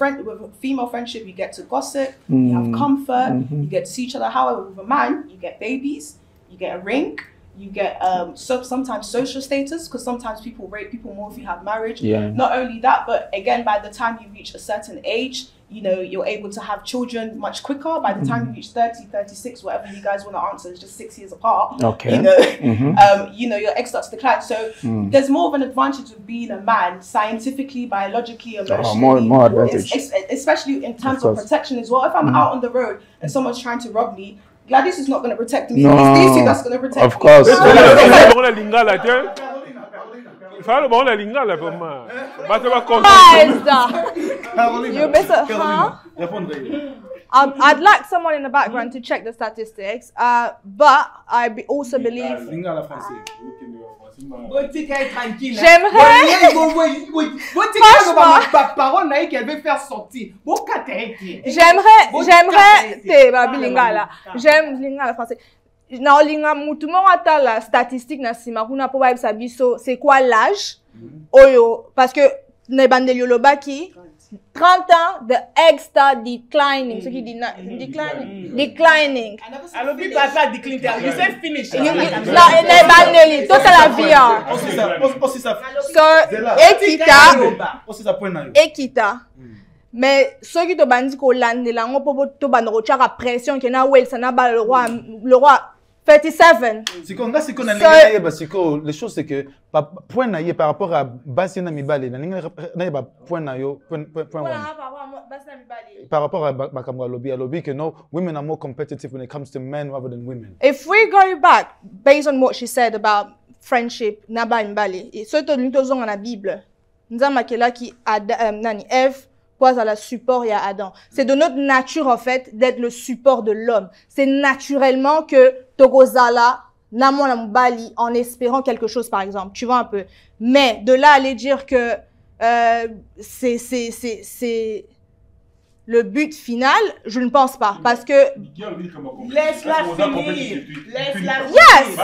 female friendship, you get to gossip, you have comfort, you get to see each other. However, with a man, you get babies, you get a ring, you get sometimes social status, because sometimes people rate people more if you have marriage. Yeah. Not only that, but again, by the time you reach a certain age, you know, you're able to have children much quicker. By the time you reach 30, 36, whatever you guys want to answer, is just 6 years apart. Okay. You know, you know, your egg starts to decline. So there's more of an advantage of being a man, scientifically, biologically, emotionally. More advantage. Especially in terms of protection as well. If I'm out on the road and someone's trying to rob me, Gladys is not going to protect me. No, It's these two that's going to protect me. of course. You miss it, huh? I'd like someone in the background to check the statistics, but also believe. J'aime Lingala français. Na olinga mutu mo ata la statistique na sima kuna po ba biso c'est quoi l'âge oyo parce que ne bandeli lobaki 30 ans the egg start declining ce qui dit declining Alors people are declining. You say finish. la ne bandeli toute la vie so ekita mais ceux qui te bandit ko landela ngo po to bandro chaka pression ke na wel sana ba le roi 37. Les choses c'est que point naie par rapport à Basina Mibale, na ba point naio par rapport à Bakamwa lobby que no women are more competitive when it comes to men rather than women. If we go back based on what she said about friendship naba Mbale, ce to nous tozonga na Bible. Nzama kela ki nani Ève à la support et à Adam. C'est de notre nature, en fait, d'être le support de l'homme. C'est naturellement que Togozala, Namon Bali, en espérant quelque chose, par exemple. Tu vois un peu. Mais de là, aller dire que c'est le but final, je ne pense pas. Parce que... Laisse-la finir. Laisse-la finir. Yes!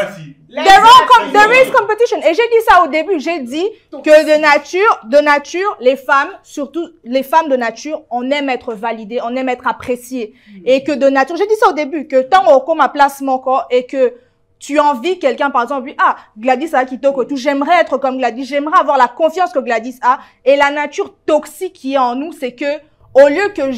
There is competition. Et j'ai dit ça au début. J'ai dit que de nature, les femmes, surtout les femmes de nature, on aime être validées, on aime être appréciées. Et que de nature, j'ai dit ça au début, que tant qu'on ma place mon corps et que tu envies quelqu'un, par exemple, ah, Gladys a Kitoko, tout, j'aimerais être comme Gladys, j'aimerais avoir la confiance que Gladys a. Et la nature toxique qui est en nous, c'est que au lieu que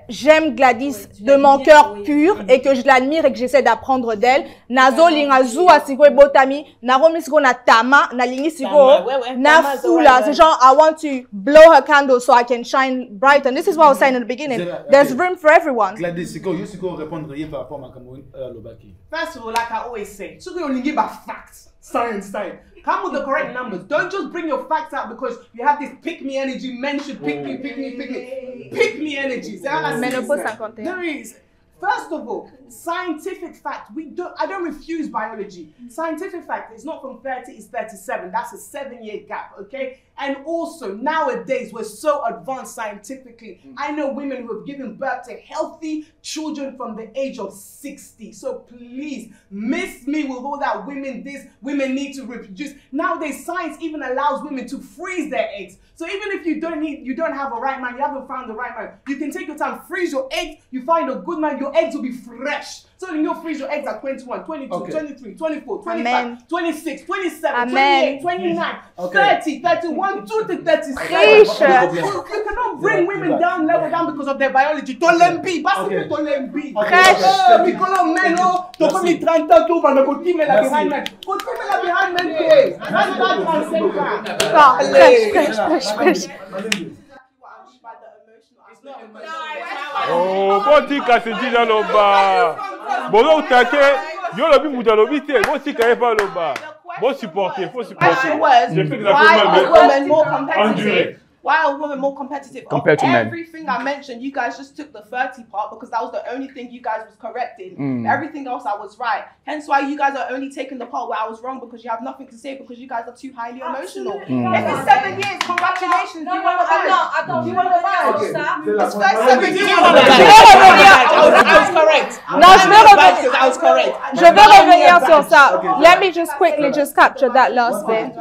j'aime Gladys de mon cœur pur et que je l'admire et que j'essaie d'apprendre d'elle, nazo linga zua sigo botami, na romisgo na tama, na lingi sigo, na fula. C'est genre, I want to blow her candle so I can shine bright. And this is what I was saying in the beginning. There's room for everyone. Gladys, sigo, you sigo répondre rien par rapport à ma Cameroun, Lobaki. First of all, like I always say, so you only give a facts, science. Come with the correct numbers. Don't just bring your facts out because you have this pick me energy. Men should pick me energy. There is. First of all, scientific fact. I don't refuse biology. Scientific fact is not from 30, it's 37. That's a 7-year gap, okay? And also, nowadays, we're so advanced scientifically. I know women who have given birth to healthy children from the age of 60. So please, miss me with all that women need to reproduce. Nowadays, science even allows women to freeze their eggs. So even if you don't have a right man, you haven't found the right man, you can take your time, freeze your eggs, you find a good man, your eggs will be fresh. So you'll freeze your eggs at 21, 22, 23, 24, 25, 26, 27, 28, 29, 30, 31, 2 to 36. You cannot bring women down because of their biology. Tolembi, basically Tolembi. Because men, to come in 30 ans, to van go team la behind men. Go team la behind men case. Oh, bon tika c'est déjà loba. Bon otake, yo lobi muta lobi te, bon tika e pas loba. Bon supporter, faut supporter. Why are women more competitive? Compared to men. Everything I mentioned, you guys just took the 30 part because that was the only thing you guys was correct in. Everything else I was right. Hence why you guys are only taking the part where I was wrong because you have nothing to say because you guys are too highly emotional. If it's 7 years, congratulations. You won the badge. You won the badge. It's first 7 years. I was correct. Non, je vais revenir. I was correct. Je vais revenir sur ça. Let me just quickly just capture that last bit.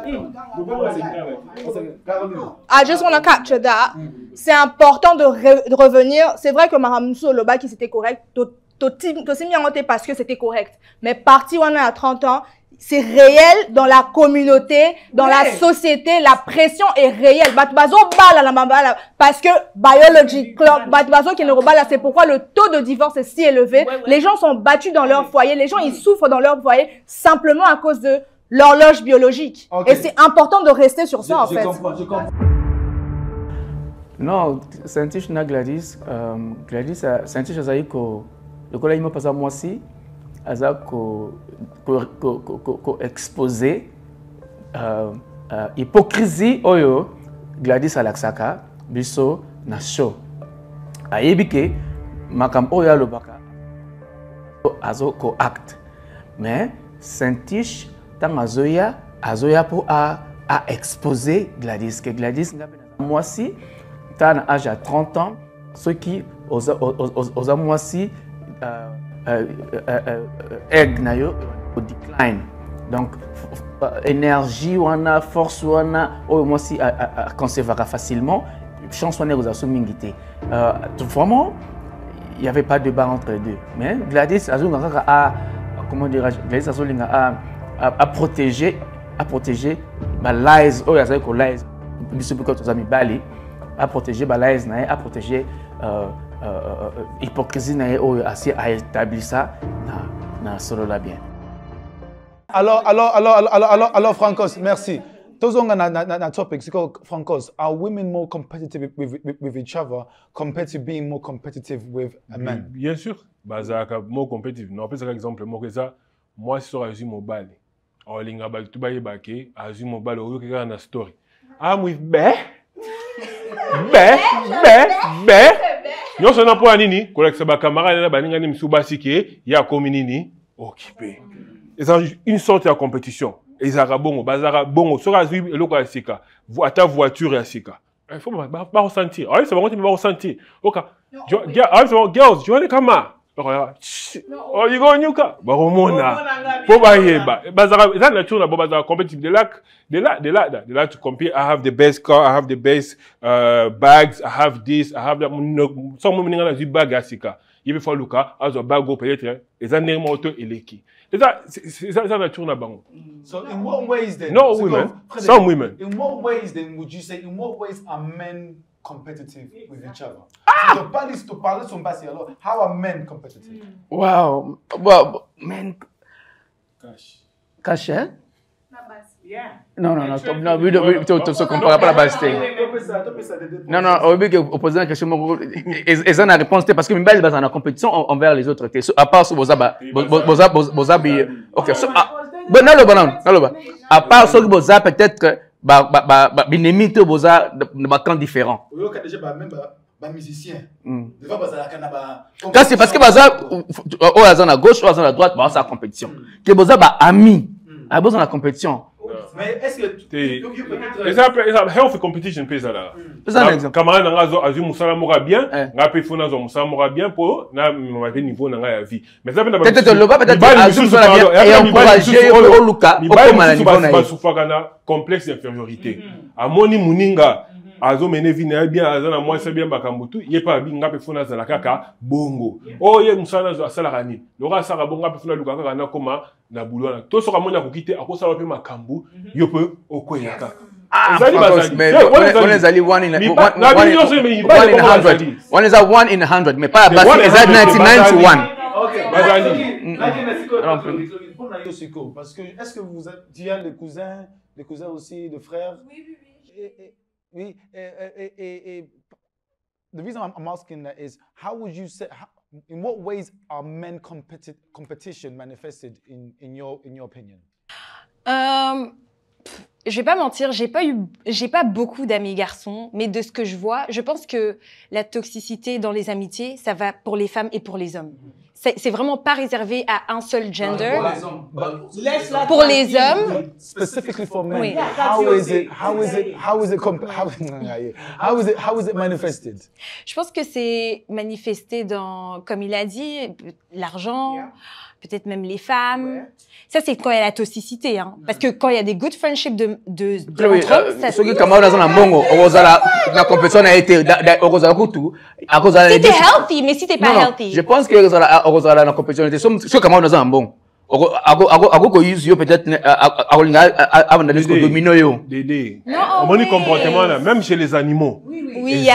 I just want to capture that. C'est important de revenir. C'est vrai que Maramousso Loba qui c'était correct, t'as mis en note parce que c'était correct. Mais parti on a 30 ans, c'est réel dans la communauté, dans la société, la pression est réelle. Batbazo bala parce que biology clock, Batbazo qui ne rebala, c'est pourquoi le taux de divorce est si élevé. Les gens sont battus dans leur foyer, les gens ils souffrent dans leur foyer simplement à cause de l'horloge biologique. Et c'est important de rester sur ça en fait. Je comprends. Non, scientifique na Gladys, scientifique azali ko lokola imo pasa mwasi aza ko exposer hypocrisie oyo Gladys alaksaka biso na show. Ayebike makam oyo alobaka azo ko act. Mais scientifique tant azoya pour à exposer Gladys que Gladys mwasi à l'âge à 30 ans, ceux qui aux mois-ci au decline. Donc, énergie, on a force, on a au mois-ci à conserver facilement. Chance, on est aux assomingité. Vraiment, il n'y avait pas de débat entre les deux. Mais Gladys a comment dirais-je, Gladys a protégé l'AIS, l'AIS, à protéger balaise à protéger hypocrisie à établir ça na solo la bien. Alors Francos, merci. Tozonga na topic Francos, are women more competitive with each other compared to being more competitive with a man? Bien sûr, bazaka more competitive. Non, par exemple moi si je suis mobile. Olinga ba tu ba yebake, azu mobile o yoka na story. I'm with Yo sona po anini koleksa ba camarade na baninga ni msubasi ke ya kominini occupé. C'est une sorte de compétition. Ezara bongo bazara bongo soka zui eloko ya sika. Ata voiture ya sika. Il faut pas ressentir. Ah oui, c'est bon, tu vas ressentir. Ok. Girls, you want to come out? Oh, you go nyuka. Baromona. Boba yeba. Bazara, is that nature na boba competitive? They like to compete. I have the best car. I have the best bags. I have this. I have that. Some women na du bag asika. Il faut luka. As a bag go peut-être. Et ça n'est pas auto eleki. C'est ça nature na bango. So in what ways then? No women. Some women. In what ways then would you say? In what ways are men competitive with each other? So to parler son passé alors, how are men competitive? Wow. Well, men. Cash, eh? Yeah. Non, we don't se compare pas la base. Non, au but que vous posez une question, et ça la réponse parce que Mbali est en compétition envers les autres. À part ce Bozaba, ok. Non, à part ce que Boza peut-être que binemi to Boza de camp différent. musicien. C'est parce que Baza, au hasard à gauche, au hasard à droite, c'est la compétition. Que Boza ami, a besoin de la compétition. Mais est-ce que it's a healthy competition pesa là. Camarade nga azu musala mora bien, nga pe fona zo musala mora bien pour na mwa niveau na nga ya vie. Mais ça peut-être le peut-être azu musala bien et encourager au Luka au comme na niveau na. Ba souffra na complexe d'infériorité. Amoni muninga azo mene vina bien azana moi c'est bien bakambutu yepa binga pe fona za la kaka bongo. Oh ye musala zo asala rani. Lora sara bonga pe fona luka kaka na koma na bulwana to soka mona kokite akosala pe makambu yo pe okweyaka. One is only 1 in 100. One is a 1 in 100, mais pas à 99 to 1. Ok. Parce que est-ce que tu as des cousins aussi, des frères? Oui. The reason I'm asking that is, how would you say, in what ways are men competition manifested in your opinion? Je vais pas mentir, j'ai pas beaucoup d'amis garçons, mais de ce que je vois, je pense que la toxicité dans les amitiés, ça va pour les femmes et pour les hommes. C'est vraiment pas réservé à un seul gender. Pour les hommes. Specifically for men. Oui. How is it manifested? Je pense que c'est manifesté dans, comme il a dit, l'argent, peut-être même les femmes. Ça, c'est quand il y a la toxicité, hein. Parce que quand il y a des good friendships de entre hommes, ça se fait. Si t'es healthy, mais si t'es pas healthy. Je pense que la compétition, c'est comme on a un bon. Peut-être Dédé. On dit comportement là, même chez les animaux. Oui,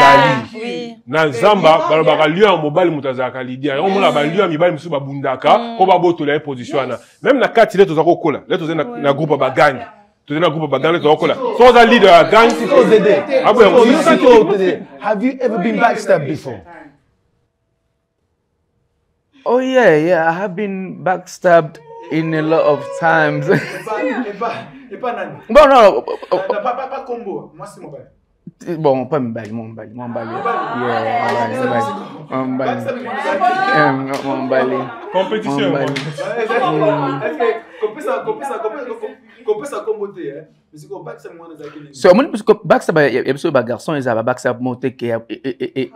na zamba balobaka lion mobile mutazaka lidia on mona ba lion mibali musu babundaka ko babotola position na même na kati leto zako kola leto zena na groupe ba gang to na groupe ba gang leto kola so za leader a gang have you ever been backstabbed before? Oh yeah, I have been backstabbed in a lot of times. Non. Pas combo, moi c'est mobile. Bon, pas Mbali. Compétition. So, backstab, il y a garçon, ils avaient backstab monté qui est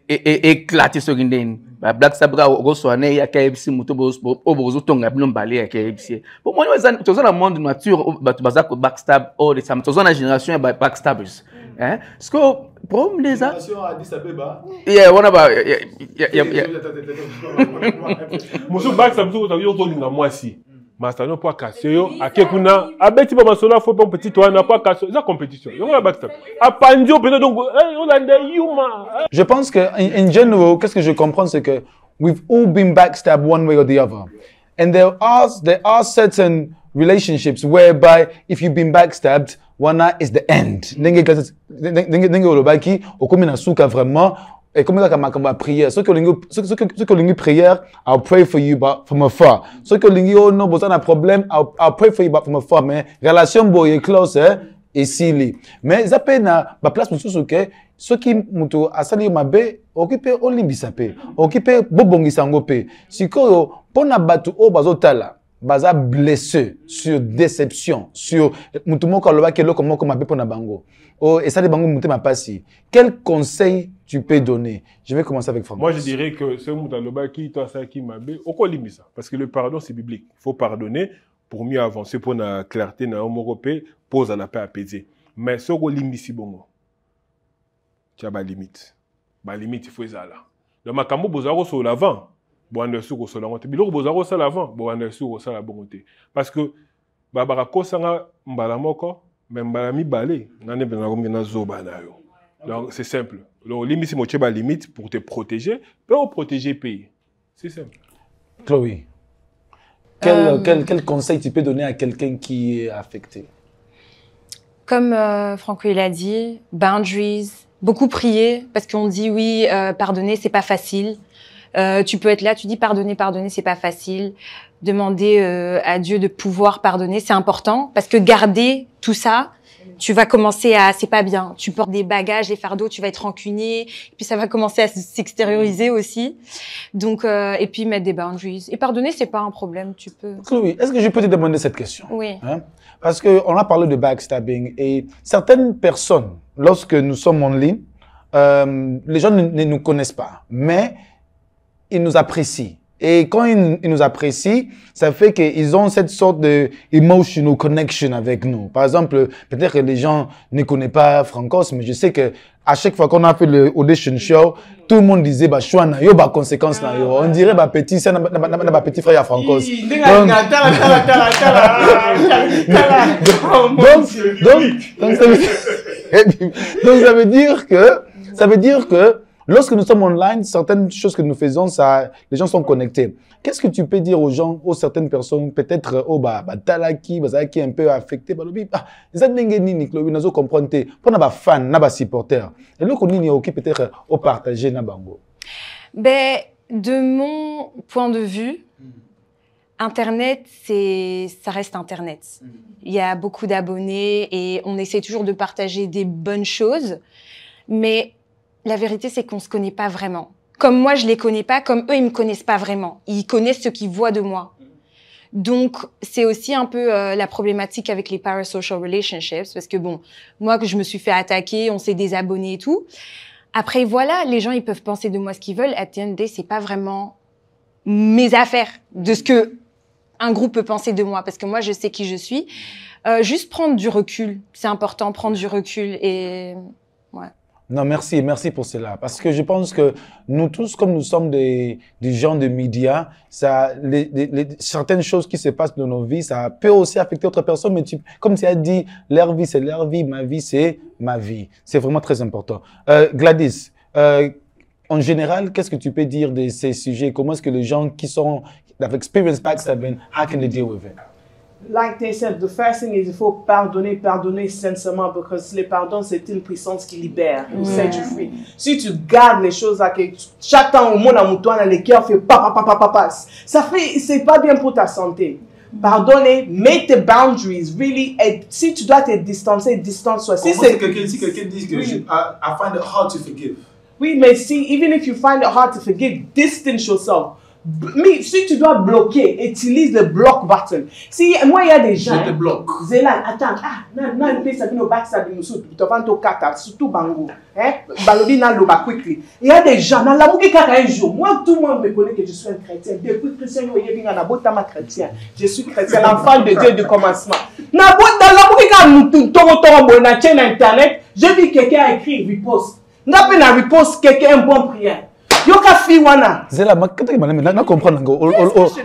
éclaté sur une backstab, au soigné, il y a KFC, au bozo tonga, non balé, à KFC. Pour moi, c'est dans le monde de nature, backstab, all the time. C'est dans la génération, backstabbers. Hein? Parce que, problème les a. Yeah, one about. Musu backstab, tu as eu autour d'une moitié. Master no pas casser yo akekuna abeti ba masola faut pas petit toi na pas casser la compétition yo la backstab apandio peut donc on a des humains. Je pense que in general qu'est-ce que je comprends c'est que we've all been backstabbed one way or the other, and there are certain relationships whereby if you've been backstabbed one night is the end. Ndenge olobaki okomina suka vraiment. Et comme ça, comme ma prière. Ceux qui ont prière, I'll pray for you but from afar. Ceux qui ont no besoin d'un problème, I'll pray for you but from afar. Mais relation boye close, et silly. Mais ça peut na ba place musu suke. Ceux qui muto asali mabe, occupé olimbi sape, occupé bobongi sangope. Sikoyo pona batu o bazotala. baza blessé sur déception sur mutumoko aloba ke loko moko mabe pona bango oh et ça de bango mutema pasi. Quel conseil tu peux donner? Je vais commencer avec Franck. Moi je dirais que ce mutaloba qui toi ça qui mabe oko limisa parce que le pardon c'est biblique. Il faut pardonner pour mieux avancer pour la clarté na homorope pose à la paix apaisée. Mais ce ko limisi bongo. Tu as ba limite. Ba limite il faut ça là. Le makambo bozaro sur l'avant. Boande sur sur la monte. Biloko bozaro sur l'avant, boande sur sur la bonté. Parce que babara kosanga mbala moko, même mbala mi balé, nane bena comme na zoba na yo. Donc c'est simple. Donc limite mo tcheba limite pour te protéger, pour protéger pays. C'est simple. Chloé. Quel conseil tu peux donner à quelqu'un qui est affecté? Comme Franco il a dit, boundaries, beaucoup prier parce qu'on dit oui, pardonner c'est pas facile. Tu peux être là, tu dis pardonner, c'est pas facile. Demander à Dieu de pouvoir pardonner, c'est important parce que garder tout ça, tu vas commencer à, c'est pas bien. Tu portes des bagages, des fardeaux, tu vas être rancunier, et puis ça va commencer à s'extérioriser aussi. Donc et puis mettre des boundaries. Et pardonner, c'est pas un problème, tu peux. Chloé, est-ce que je peux te demander cette question? Oui. Hein? Parce que on a parlé de backstabbing et certaines personnes, lorsque nous sommes en ligne, les gens ne nous connaissent pas, mais ils nous apprécient. Et quand ils nous apprécient, ça fait qu'ils ont cette sorte de emotional connection avec nous. Par exemple, peut-être que les gens ne connaissent pas Francos, mais je sais que à chaque fois qu'on a fait le audition show, tout le monde disait bah choix na yo bah conséquence na yo. On dirait bah petit ça na petit frère à Francos. Donc ça veut dire que lorsque nous sommes online, certaines choses que nous faisons, ça, les gens sont connectés. Qu'est-ce que tu peux dire aux gens, aux certaines personnes, peut-être, oh, talaki, qui est un peu affecté, comprendre, pour nos fans, nos supporters. Et là, on est ok, peut-être, au partager, na bango. Ben, de mon point de vue, Internet, ça reste Internet. Il y a beaucoup d'abonnés et on essaie toujours de partager des bonnes choses, mais la vérité, c'est qu'on ne se connaît pas vraiment. Comme moi, je les connais pas, comme eux, ils me connaissent pas vraiment. Ils connaissent ce qu'ils voient de moi. Donc, c'est aussi un peu la problématique avec les parasocial relationships, parce que bon, moi, que je me suis fait attaquer, on s'est désabonné et tout. Après, voilà, les gens, ils peuvent penser de moi ce qu'ils veulent. At the end of the day, c'est pas vraiment mes affaires de ce que un groupe peut penser de moi, parce que moi, je sais qui je suis. Juste prendre du recul, c'est important, prendre du recul et ouais. Non, merci pour cela. Parce que je pense que nous tous, comme nous sommes des gens de médias, ça, certaines choses qui se passent dans nos vies, ça peut aussi affecter d'autres personnes. Mais comme tu as dit, leur vie, c'est leur vie, ma vie, c'est ma vie. C'est vraiment très important. Gladys, en général, qu'est-ce que tu peux dire de ces sujets? Comment est-ce que les gens qui have experienced backstabbing, how can they deal with it? Like they said, the first thing is il faut pardonner sincèrement, parce que le pardon, c'est une puissance qui libère, qui set you free. Si tu gardes les choses là, que chaque temps au monde à mouton, le cœur fait papa, ça fait, c'est pas bien pour ta santé. Pardonner, make the boundaries, really, et si tu dois te distancer, distance-toi. Si quelqu'un dit que I find it hard to forgive. Oui, mais si, even if you find it hard to forgive, distance yourself. Mais si tu dois bloquer, utilise le block button. Si moi il y a des gens. Je te bloque. Zélan, attends, non, il ça vient au backstab nous surtout, tu vas au kata, surtout bango, hein, balodi na loba quickly. Il y a des gens dans la boutique kata un jour. Moi tout le monde me connaît que je suis un chrétien. Depuis chrétien, yo yebi na botama chrétien. Je suis chrétien, l'enfant de Dieu du commencement. Na dans la boutique kata mutu toro bona chaîne internet, je vis quelqu'un a écrit repost. N'a pas na repost quelqu'un un bon prière. Yoka fi wana. Zela makata ki malami na comprendre ngo.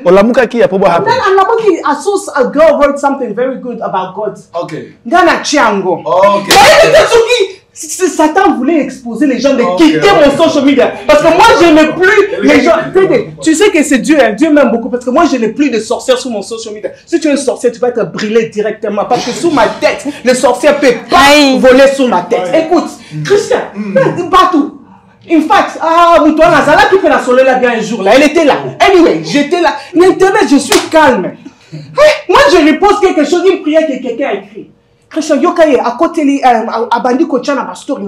O la muka ki ya pobo happen. Then anaboki asos a girl wrote something very good about God. Okay. Ngana chiango. Okay. Satan voulait exposer les gens de quitter mon social media. Parce que moi je n'ai plus les gens. Tu sais que c'est Dieu, hein? Dieu m'aime beaucoup parce que moi je n'ai plus de sorcières sur mon social media. Si tu es une sorcière, tu vas être brûlé directement parce que sous ma tête, le sorcier ne peut pas voler sous ma tête. Écoute, Christian, partout. In fact, Moutoua Nazala qui fait la soleil là bien un jour là, elle était là. Anyway, j'étais là. L'internet, je suis calme. Moi, je repose quelque chose, une prière que quelqu'un a écrit. Christian Yokaye, à côté, à Bandi Kochana, ma story,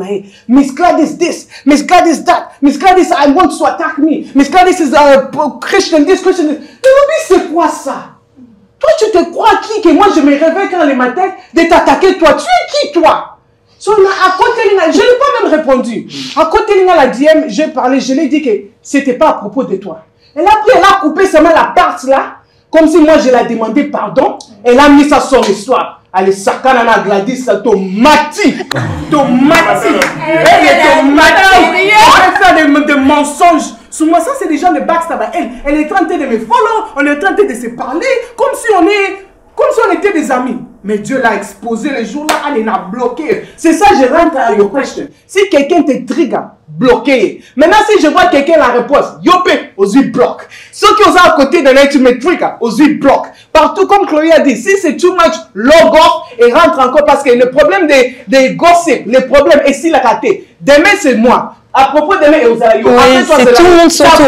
Miss Gladys this, Miss Gladys that, Miss Gladys, I want to attack me, Miss Gladys is Christian this, Christian this. Mais c'est quoi ça? tu te crois qui? Que moi, je me réveille quand le matin de t'attaquer, toi. Tu es qui, toi? So, à côté, je n'ai pas même répondu. À côté de la DM, j'ai parlé, je lui ai dit que c'était pas à propos de toi. Et là, après, elle a coupé seulement la partie là, comme si moi, je l'ai demandé pardon. Elle a mis ça sur son histoire. Elle est sacanana Gladys, tomati. Tomati. Elle est tomati. Elle fait des mensonges. Sur moi, ça, c'est des gens de backstab. Elle est en train de me follow. On est en train de se parler comme si on était des amis. Mais Dieu l'a exposé le jour-là, elle l'a bloqué. C'est ça, je rentre à your question. Si quelqu'un te trigger, bloqué. Maintenant, si je vois quelqu'un la réponse, yopé, aux yeux bloc. Ceux qui sont à côté de là, tu me trigger, aux yeux bloc. Partout, comme Chloé a dit, si c'est too much, log off et rentre encore parce que le problème des gossip, le problème est si la raté. Demain, c'est moi. À propos de mes Ozayo, c'est tout le monde son tour.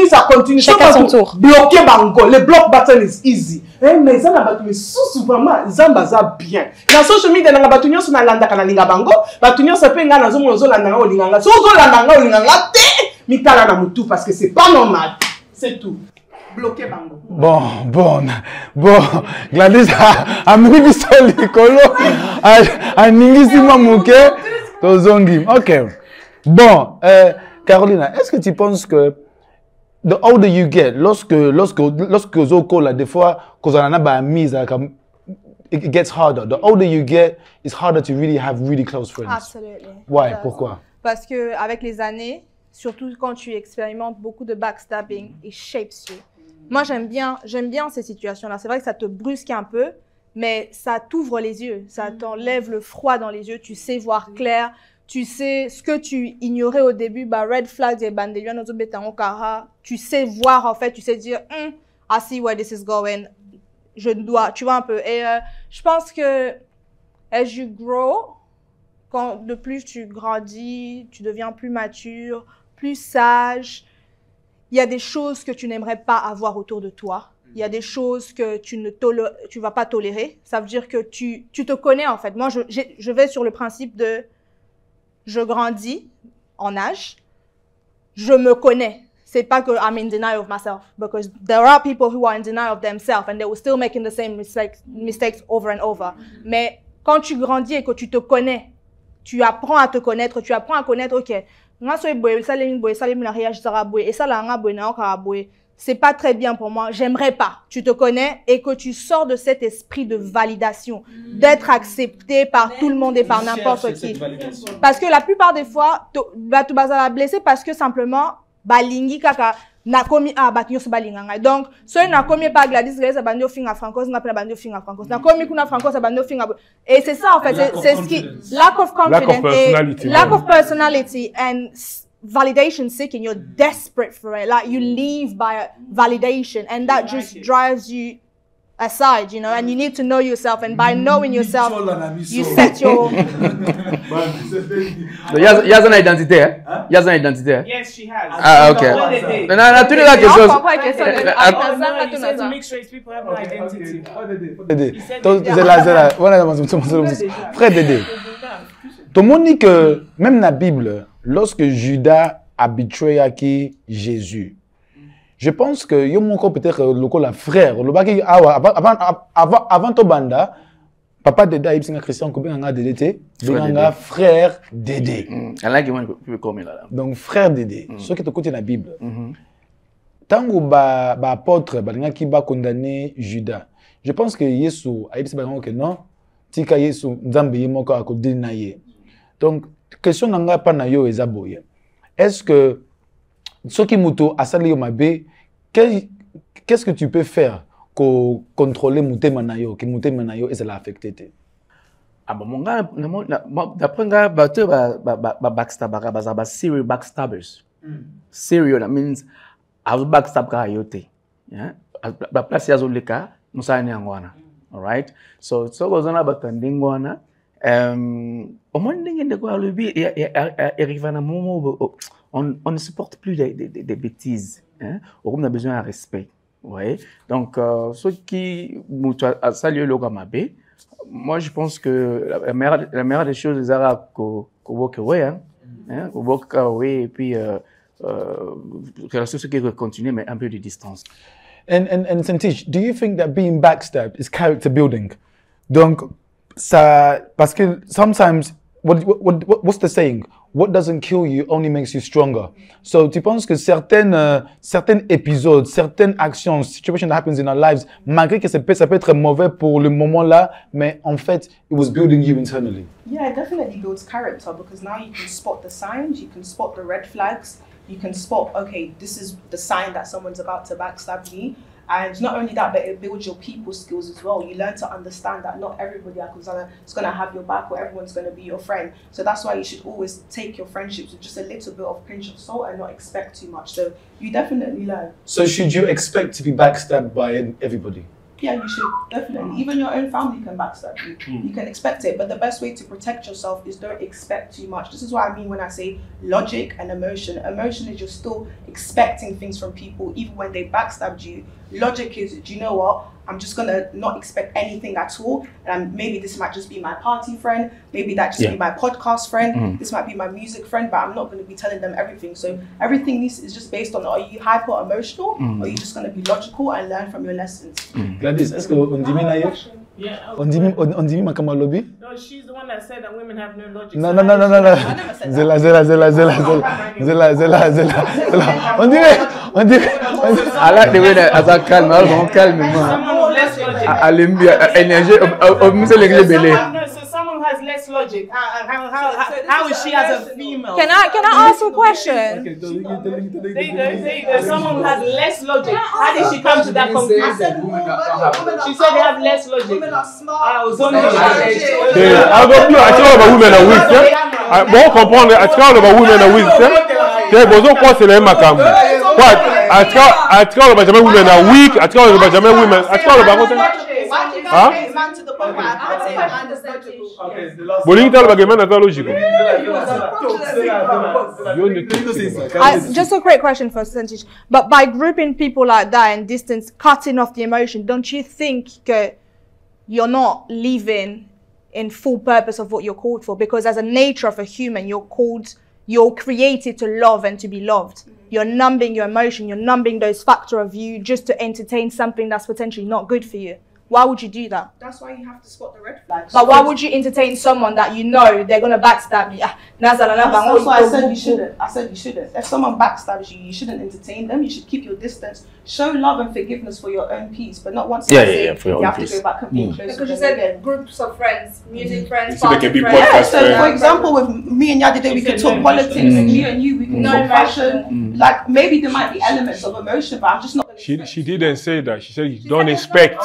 Ça continue. Chacun son tour. Bloquer Bango, le block button is easy. Mais ça n'a pas tout, souvent, Zamba za bien. Dans social media, dans la batuño, sur la landa kanalinga Bango, batuño, ça peut nga dans zomo landa olinganga. So landa olinganga, mitala na mutu parce que c'est pas normal. C'est tout. Bloquer Bango. Bon. Gladys a mis pistole likolo, a ningisi mamuke, tozongi. Ok. Bon, Carolina, est-ce que tu penses que the older you get, lorsque Zoko, là, des fois, quand on a une mise, it gets harder. The older you get, it's harder to really have really close friends. Absolutely. Why? Pourquoi? Parce que avec les années, surtout quand tu expérimentes beaucoup de backstabbing, it shapes you. Moi, j'aime bien ces situations-là. C'est vrai que ça te brusque un peu, mais ça t'ouvre les yeux. Ça t'enlève le froid dans les yeux. Tu sais voir clair. Tu sais ce que tu ignorais au début, red flags et bandelion, tu sais voir en fait, tu sais dire, I see where this is going. Tu vois un peu. Et je pense que as you grow, quand de plus tu grandis, tu deviens plus mature, plus sage, il y a des choses que tu n'aimerais pas avoir autour de toi. Il y a des choses que tu vas pas tolérer. Ça veut dire que tu te connais en fait. Moi, je vais sur le principe de je grandis en âge, je me connais. C'est pas que I'm in denial of myself, because there are people who are in denial of themselves and they will still making the same mistakes over and over. Mais quand tu grandis et que tu te connais, tu apprends à te connaître, tu apprends à connaître, ok, c'est pas très bien pour moi, j'aimerais pas. Tu te connais et que tu sors de cet esprit de validation, d'être accepté par tout le monde et par n'importe qui. Parce que la plupart des fois, tu vas blesser parce que simplement, balingi kaka na komi batinyo se balinganga. Donc, so na komi pas Gladys Gladys bandio finga francos na pas bandio finga francos. Na komi kuna francos bandio finga. Et c'est ça en fait, c'est ce qui lack of confidence, lack of personality and validation seeking. You're desperate for it, like you live by validation, and that just drives you aside, you know, and you need to know yourself, and by knowing yourself you set your il y a une identité, hein? Il y a une identité. Yes, she has. Ah, ok. Non, tous les gars quelque chose. He said to make sure his people have no identity. Frère Dédé, tout le monde dit que même dans la Bible, lorsque Judas a betrayé Jésus, je pense que il y a encore peut-être le frère, avant ton banda, papa Dédé il est Christian Kobenga Dédé, Benga frère Dédé. Donc frère Dédé, ce qui est côté de la Bible. Tango ba apôtre balinga qui ba condamner Judas. Je pense que Yesu a dit que non, tika Yesu nzambe yemoko akodina ye. Donc question nanga pa na yo ezaboye. Est-ce que ce qui muto asali yo mabe, qu'est-ce que tu peux faire pour contrôler mutema na yo, que mutema na yo est affecté? Ah bon, mon gars, d'après nga bateau ba backstabber, ba serial backstabbers. Serial, that means I backstab ka yote. Yeah, ba place ya zoleka musani angwana. All right. So gozana batandingwana. On ne supporte plus des bêtises. Hein? On a besoin de respect. Ouais. Donc, ceux qui saluent le Gamabe, moi je pense que la meilleure des choses, c'est et puis, ceux qui continuent, mais un peu de distance. And Sentish, do you think that being backstabbed is character building? Donc, ça, parce que sometimes, what's the saying? What doesn't kill you only makes you stronger. So, tu penses que certains épisodes, certaines actions, situations that happens in our lives, malgré que ça peut être mauvais pour le moment là, mais en fait, it was building you internally. Yeah, it definitely builds character because now you can spot the signs, you can spot the red flags, you can spot, okay, this is the sign that someone's about to backstab me. And not only that, but it builds your people skills as well. You learn to understand that not everybody is going to have your back or everyone's going to be your friend. So that's why you should always take your friendships with just a little bit of pinch of salt and not expect too much. So you definitely learn. So should you expect to be backstabbed by everybody? Yeah, you should, definitely. Even your own family can backstab you. You can expect it, but the best way to protect yourself is don't expect too much. This is what I mean when I say logic and emotion. Emotion is you're still expecting things from people, even when they backstabbed you. Logic is, do you know what? I'm just gonna not expect anything at all. And maybe this might just be my party friend. Maybe that just be my podcast friend. This might be my music friend, but I'm not gonna be telling them everything. So everything is just based on, are you hyper emotional or are you just gonna be logical and learn from your lessons? Gladys, est-ce qu'on dit maintenant? Yeah. On dit Makama Lobby? No, she's the one that said that women have no logic. No. Zela. On dirait. I like the way that as I calme, on calme So someone who has less logic. How is she as a female? Can I ask a question? There you go. Someone who has less logic. How did she come to that conclusion? She said they have less logic. Women are smart. I was only women are weak. Bon, comprendre. À tout cas, on va women are weak. C'est besoin quoi c'est les macam. What? À tout cas, on va jamais women are weak. À tout cas, on va jamais women. À tout cas, on va Hein? Just a quick question for Sentish. But by grouping people like that and distance, cutting off the emotion, don't you think you're not living in full purpose of what you're called for? Because as a nature of a human, you're created to love and to be loved. You're numbing your emotion, you're numbing those factors of you just to entertain something that's potentially not good for you. Why would you do that? That's why you have to spot the red flags. But why would you entertain someone that you know they're going to backstab you? That's why I said you shouldn't. You shouldn't. If someone backstabs you, you shouldn't entertain them. You should keep your distance. Show love and forgiveness for your own peace, but not once you have to go back and be close. Because you said groups of friends, music friends, So they can be party podcast friends. So for example, with me and Yadide, we can talk politics. Me and you, we can talk fashion. Like maybe there might be elements of emotion, but I'm just not. She didn't say that. She said don't expect.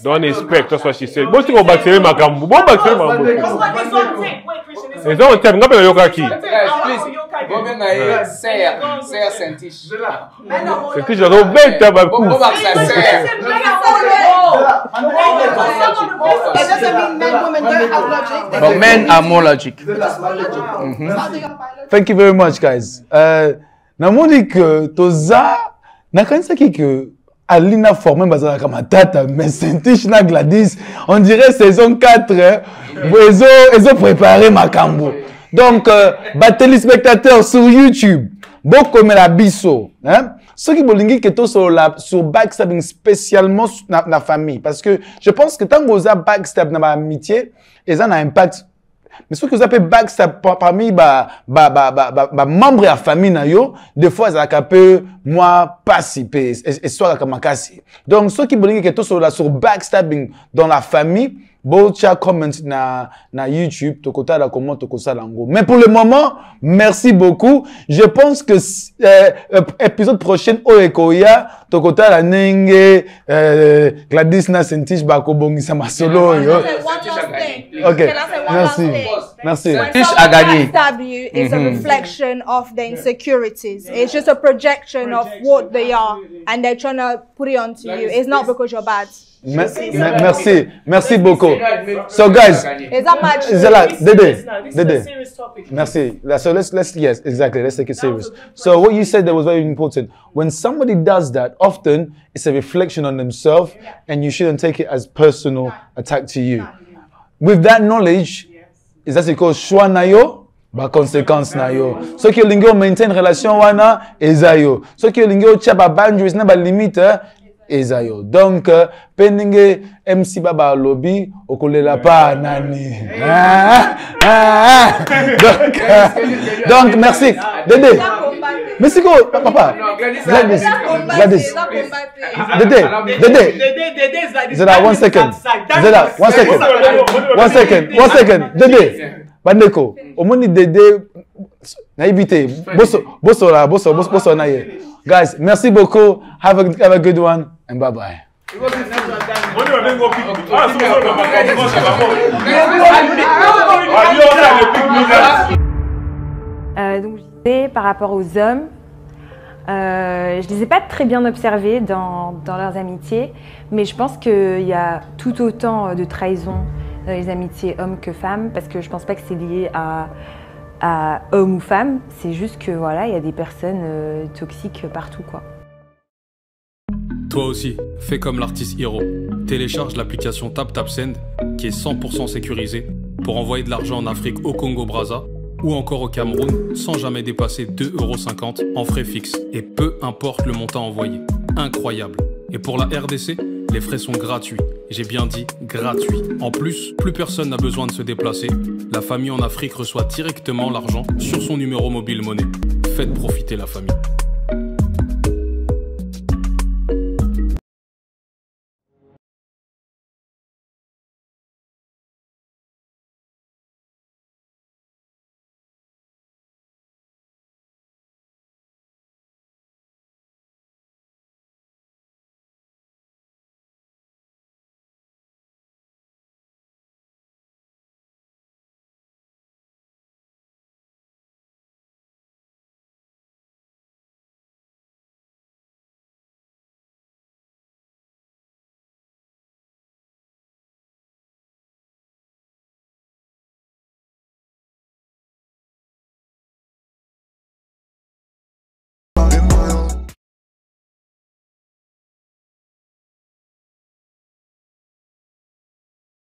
Don't expect. That's what she said. Most people backstabbing makambu. What backstabbing makambu? It's on tape. Ngabe yoka ki. Please, go me na say Sentish. Sentish la go beta baku. It doesn't mean men, women don't have logic. But men are more logic. Thank you very much, guys. Namoni que toza nakanisa que Alina formé bazala kama tata mais Sentish na Gladys on dirait saison 4 ils ont préparé makambo. Donc téléspectateurs sur YouTube beaucoup mais la biso hein ceux qui bolingi que to sur backstabbing spécialement na la famille parce que je pense que tant que backstab na amitié ils ont un impact. Mais ce que vous appelez backstab parmi membres de la famille, des fois, ça peut moi participer et soit comme makasi. Donc, ceux qui veulent que tout sur backstabbing dans la famille, bocha comment na YouTube, tokota la comment tokosa lango. Mais pour le moment, merci beaucoup. Je pense que épisode prochain au Ekoya, tokota la nenge Gladys na Sentish bako bongisa masolo yo. Okay, merci. When someone backstab you, it's a reflection of their insecurities. It's just a projection of what they are, and they're trying to put it onto you. It's not because you're bad. Merci beaucoup. So guys, is that much? Dede. Merci. So let's yes, exactly. Let's take it serious. So what you said that was very important. When somebody does that, often it's a reflection on themselves, and you shouldn't take it as personal attack to you. With that knowledge, is that because choix na yo, ba conséquence na yo. So que lingo maintain relation wana ezayo. So que lingo chapa boundaries na ba limite. Ezayo. Donc, pendenge MC Baba Lobby, okolela pa nani. Donc, merci. Dédé. Merci go, papa. Gladys. Dédé. Zeda, 1 second. Zeda, 1 second. 1 second. 1 second. Dédé. Bandeko. Omoni Dédé. Naïbité. Bosso na ye. Guys, merci beaucoup. Have a good one and bye bye. Donc, je disais par rapport aux hommes, je les ai pas très bien observés dans leurs amitiés, mais je pense qu'il y a tout autant de trahison dans les amitiés hommes que femmes, parce que je pense pas que c'est lié à homme ou femme, c'est juste que voilà, il y a des personnes toxiques partout, quoi. Toi aussi, fais comme l'artiste Hiro. Télécharge l'application TapTapSend qui est 100% sécurisée pour envoyer de l'argent en Afrique, au Congo-Brazza ou encore au Cameroun sans jamais dépasser 2,50 € en frais fixes et peu importe le montant envoyé. Incroyable. Et pour la RDC, les frais sont gratuits. J'ai bien dit gratuits. En plus, plus personne n'a besoin de se déplacer. La famille en Afrique reçoit directement l'argent sur son numéro mobile monnaie. Faites profiter la famille.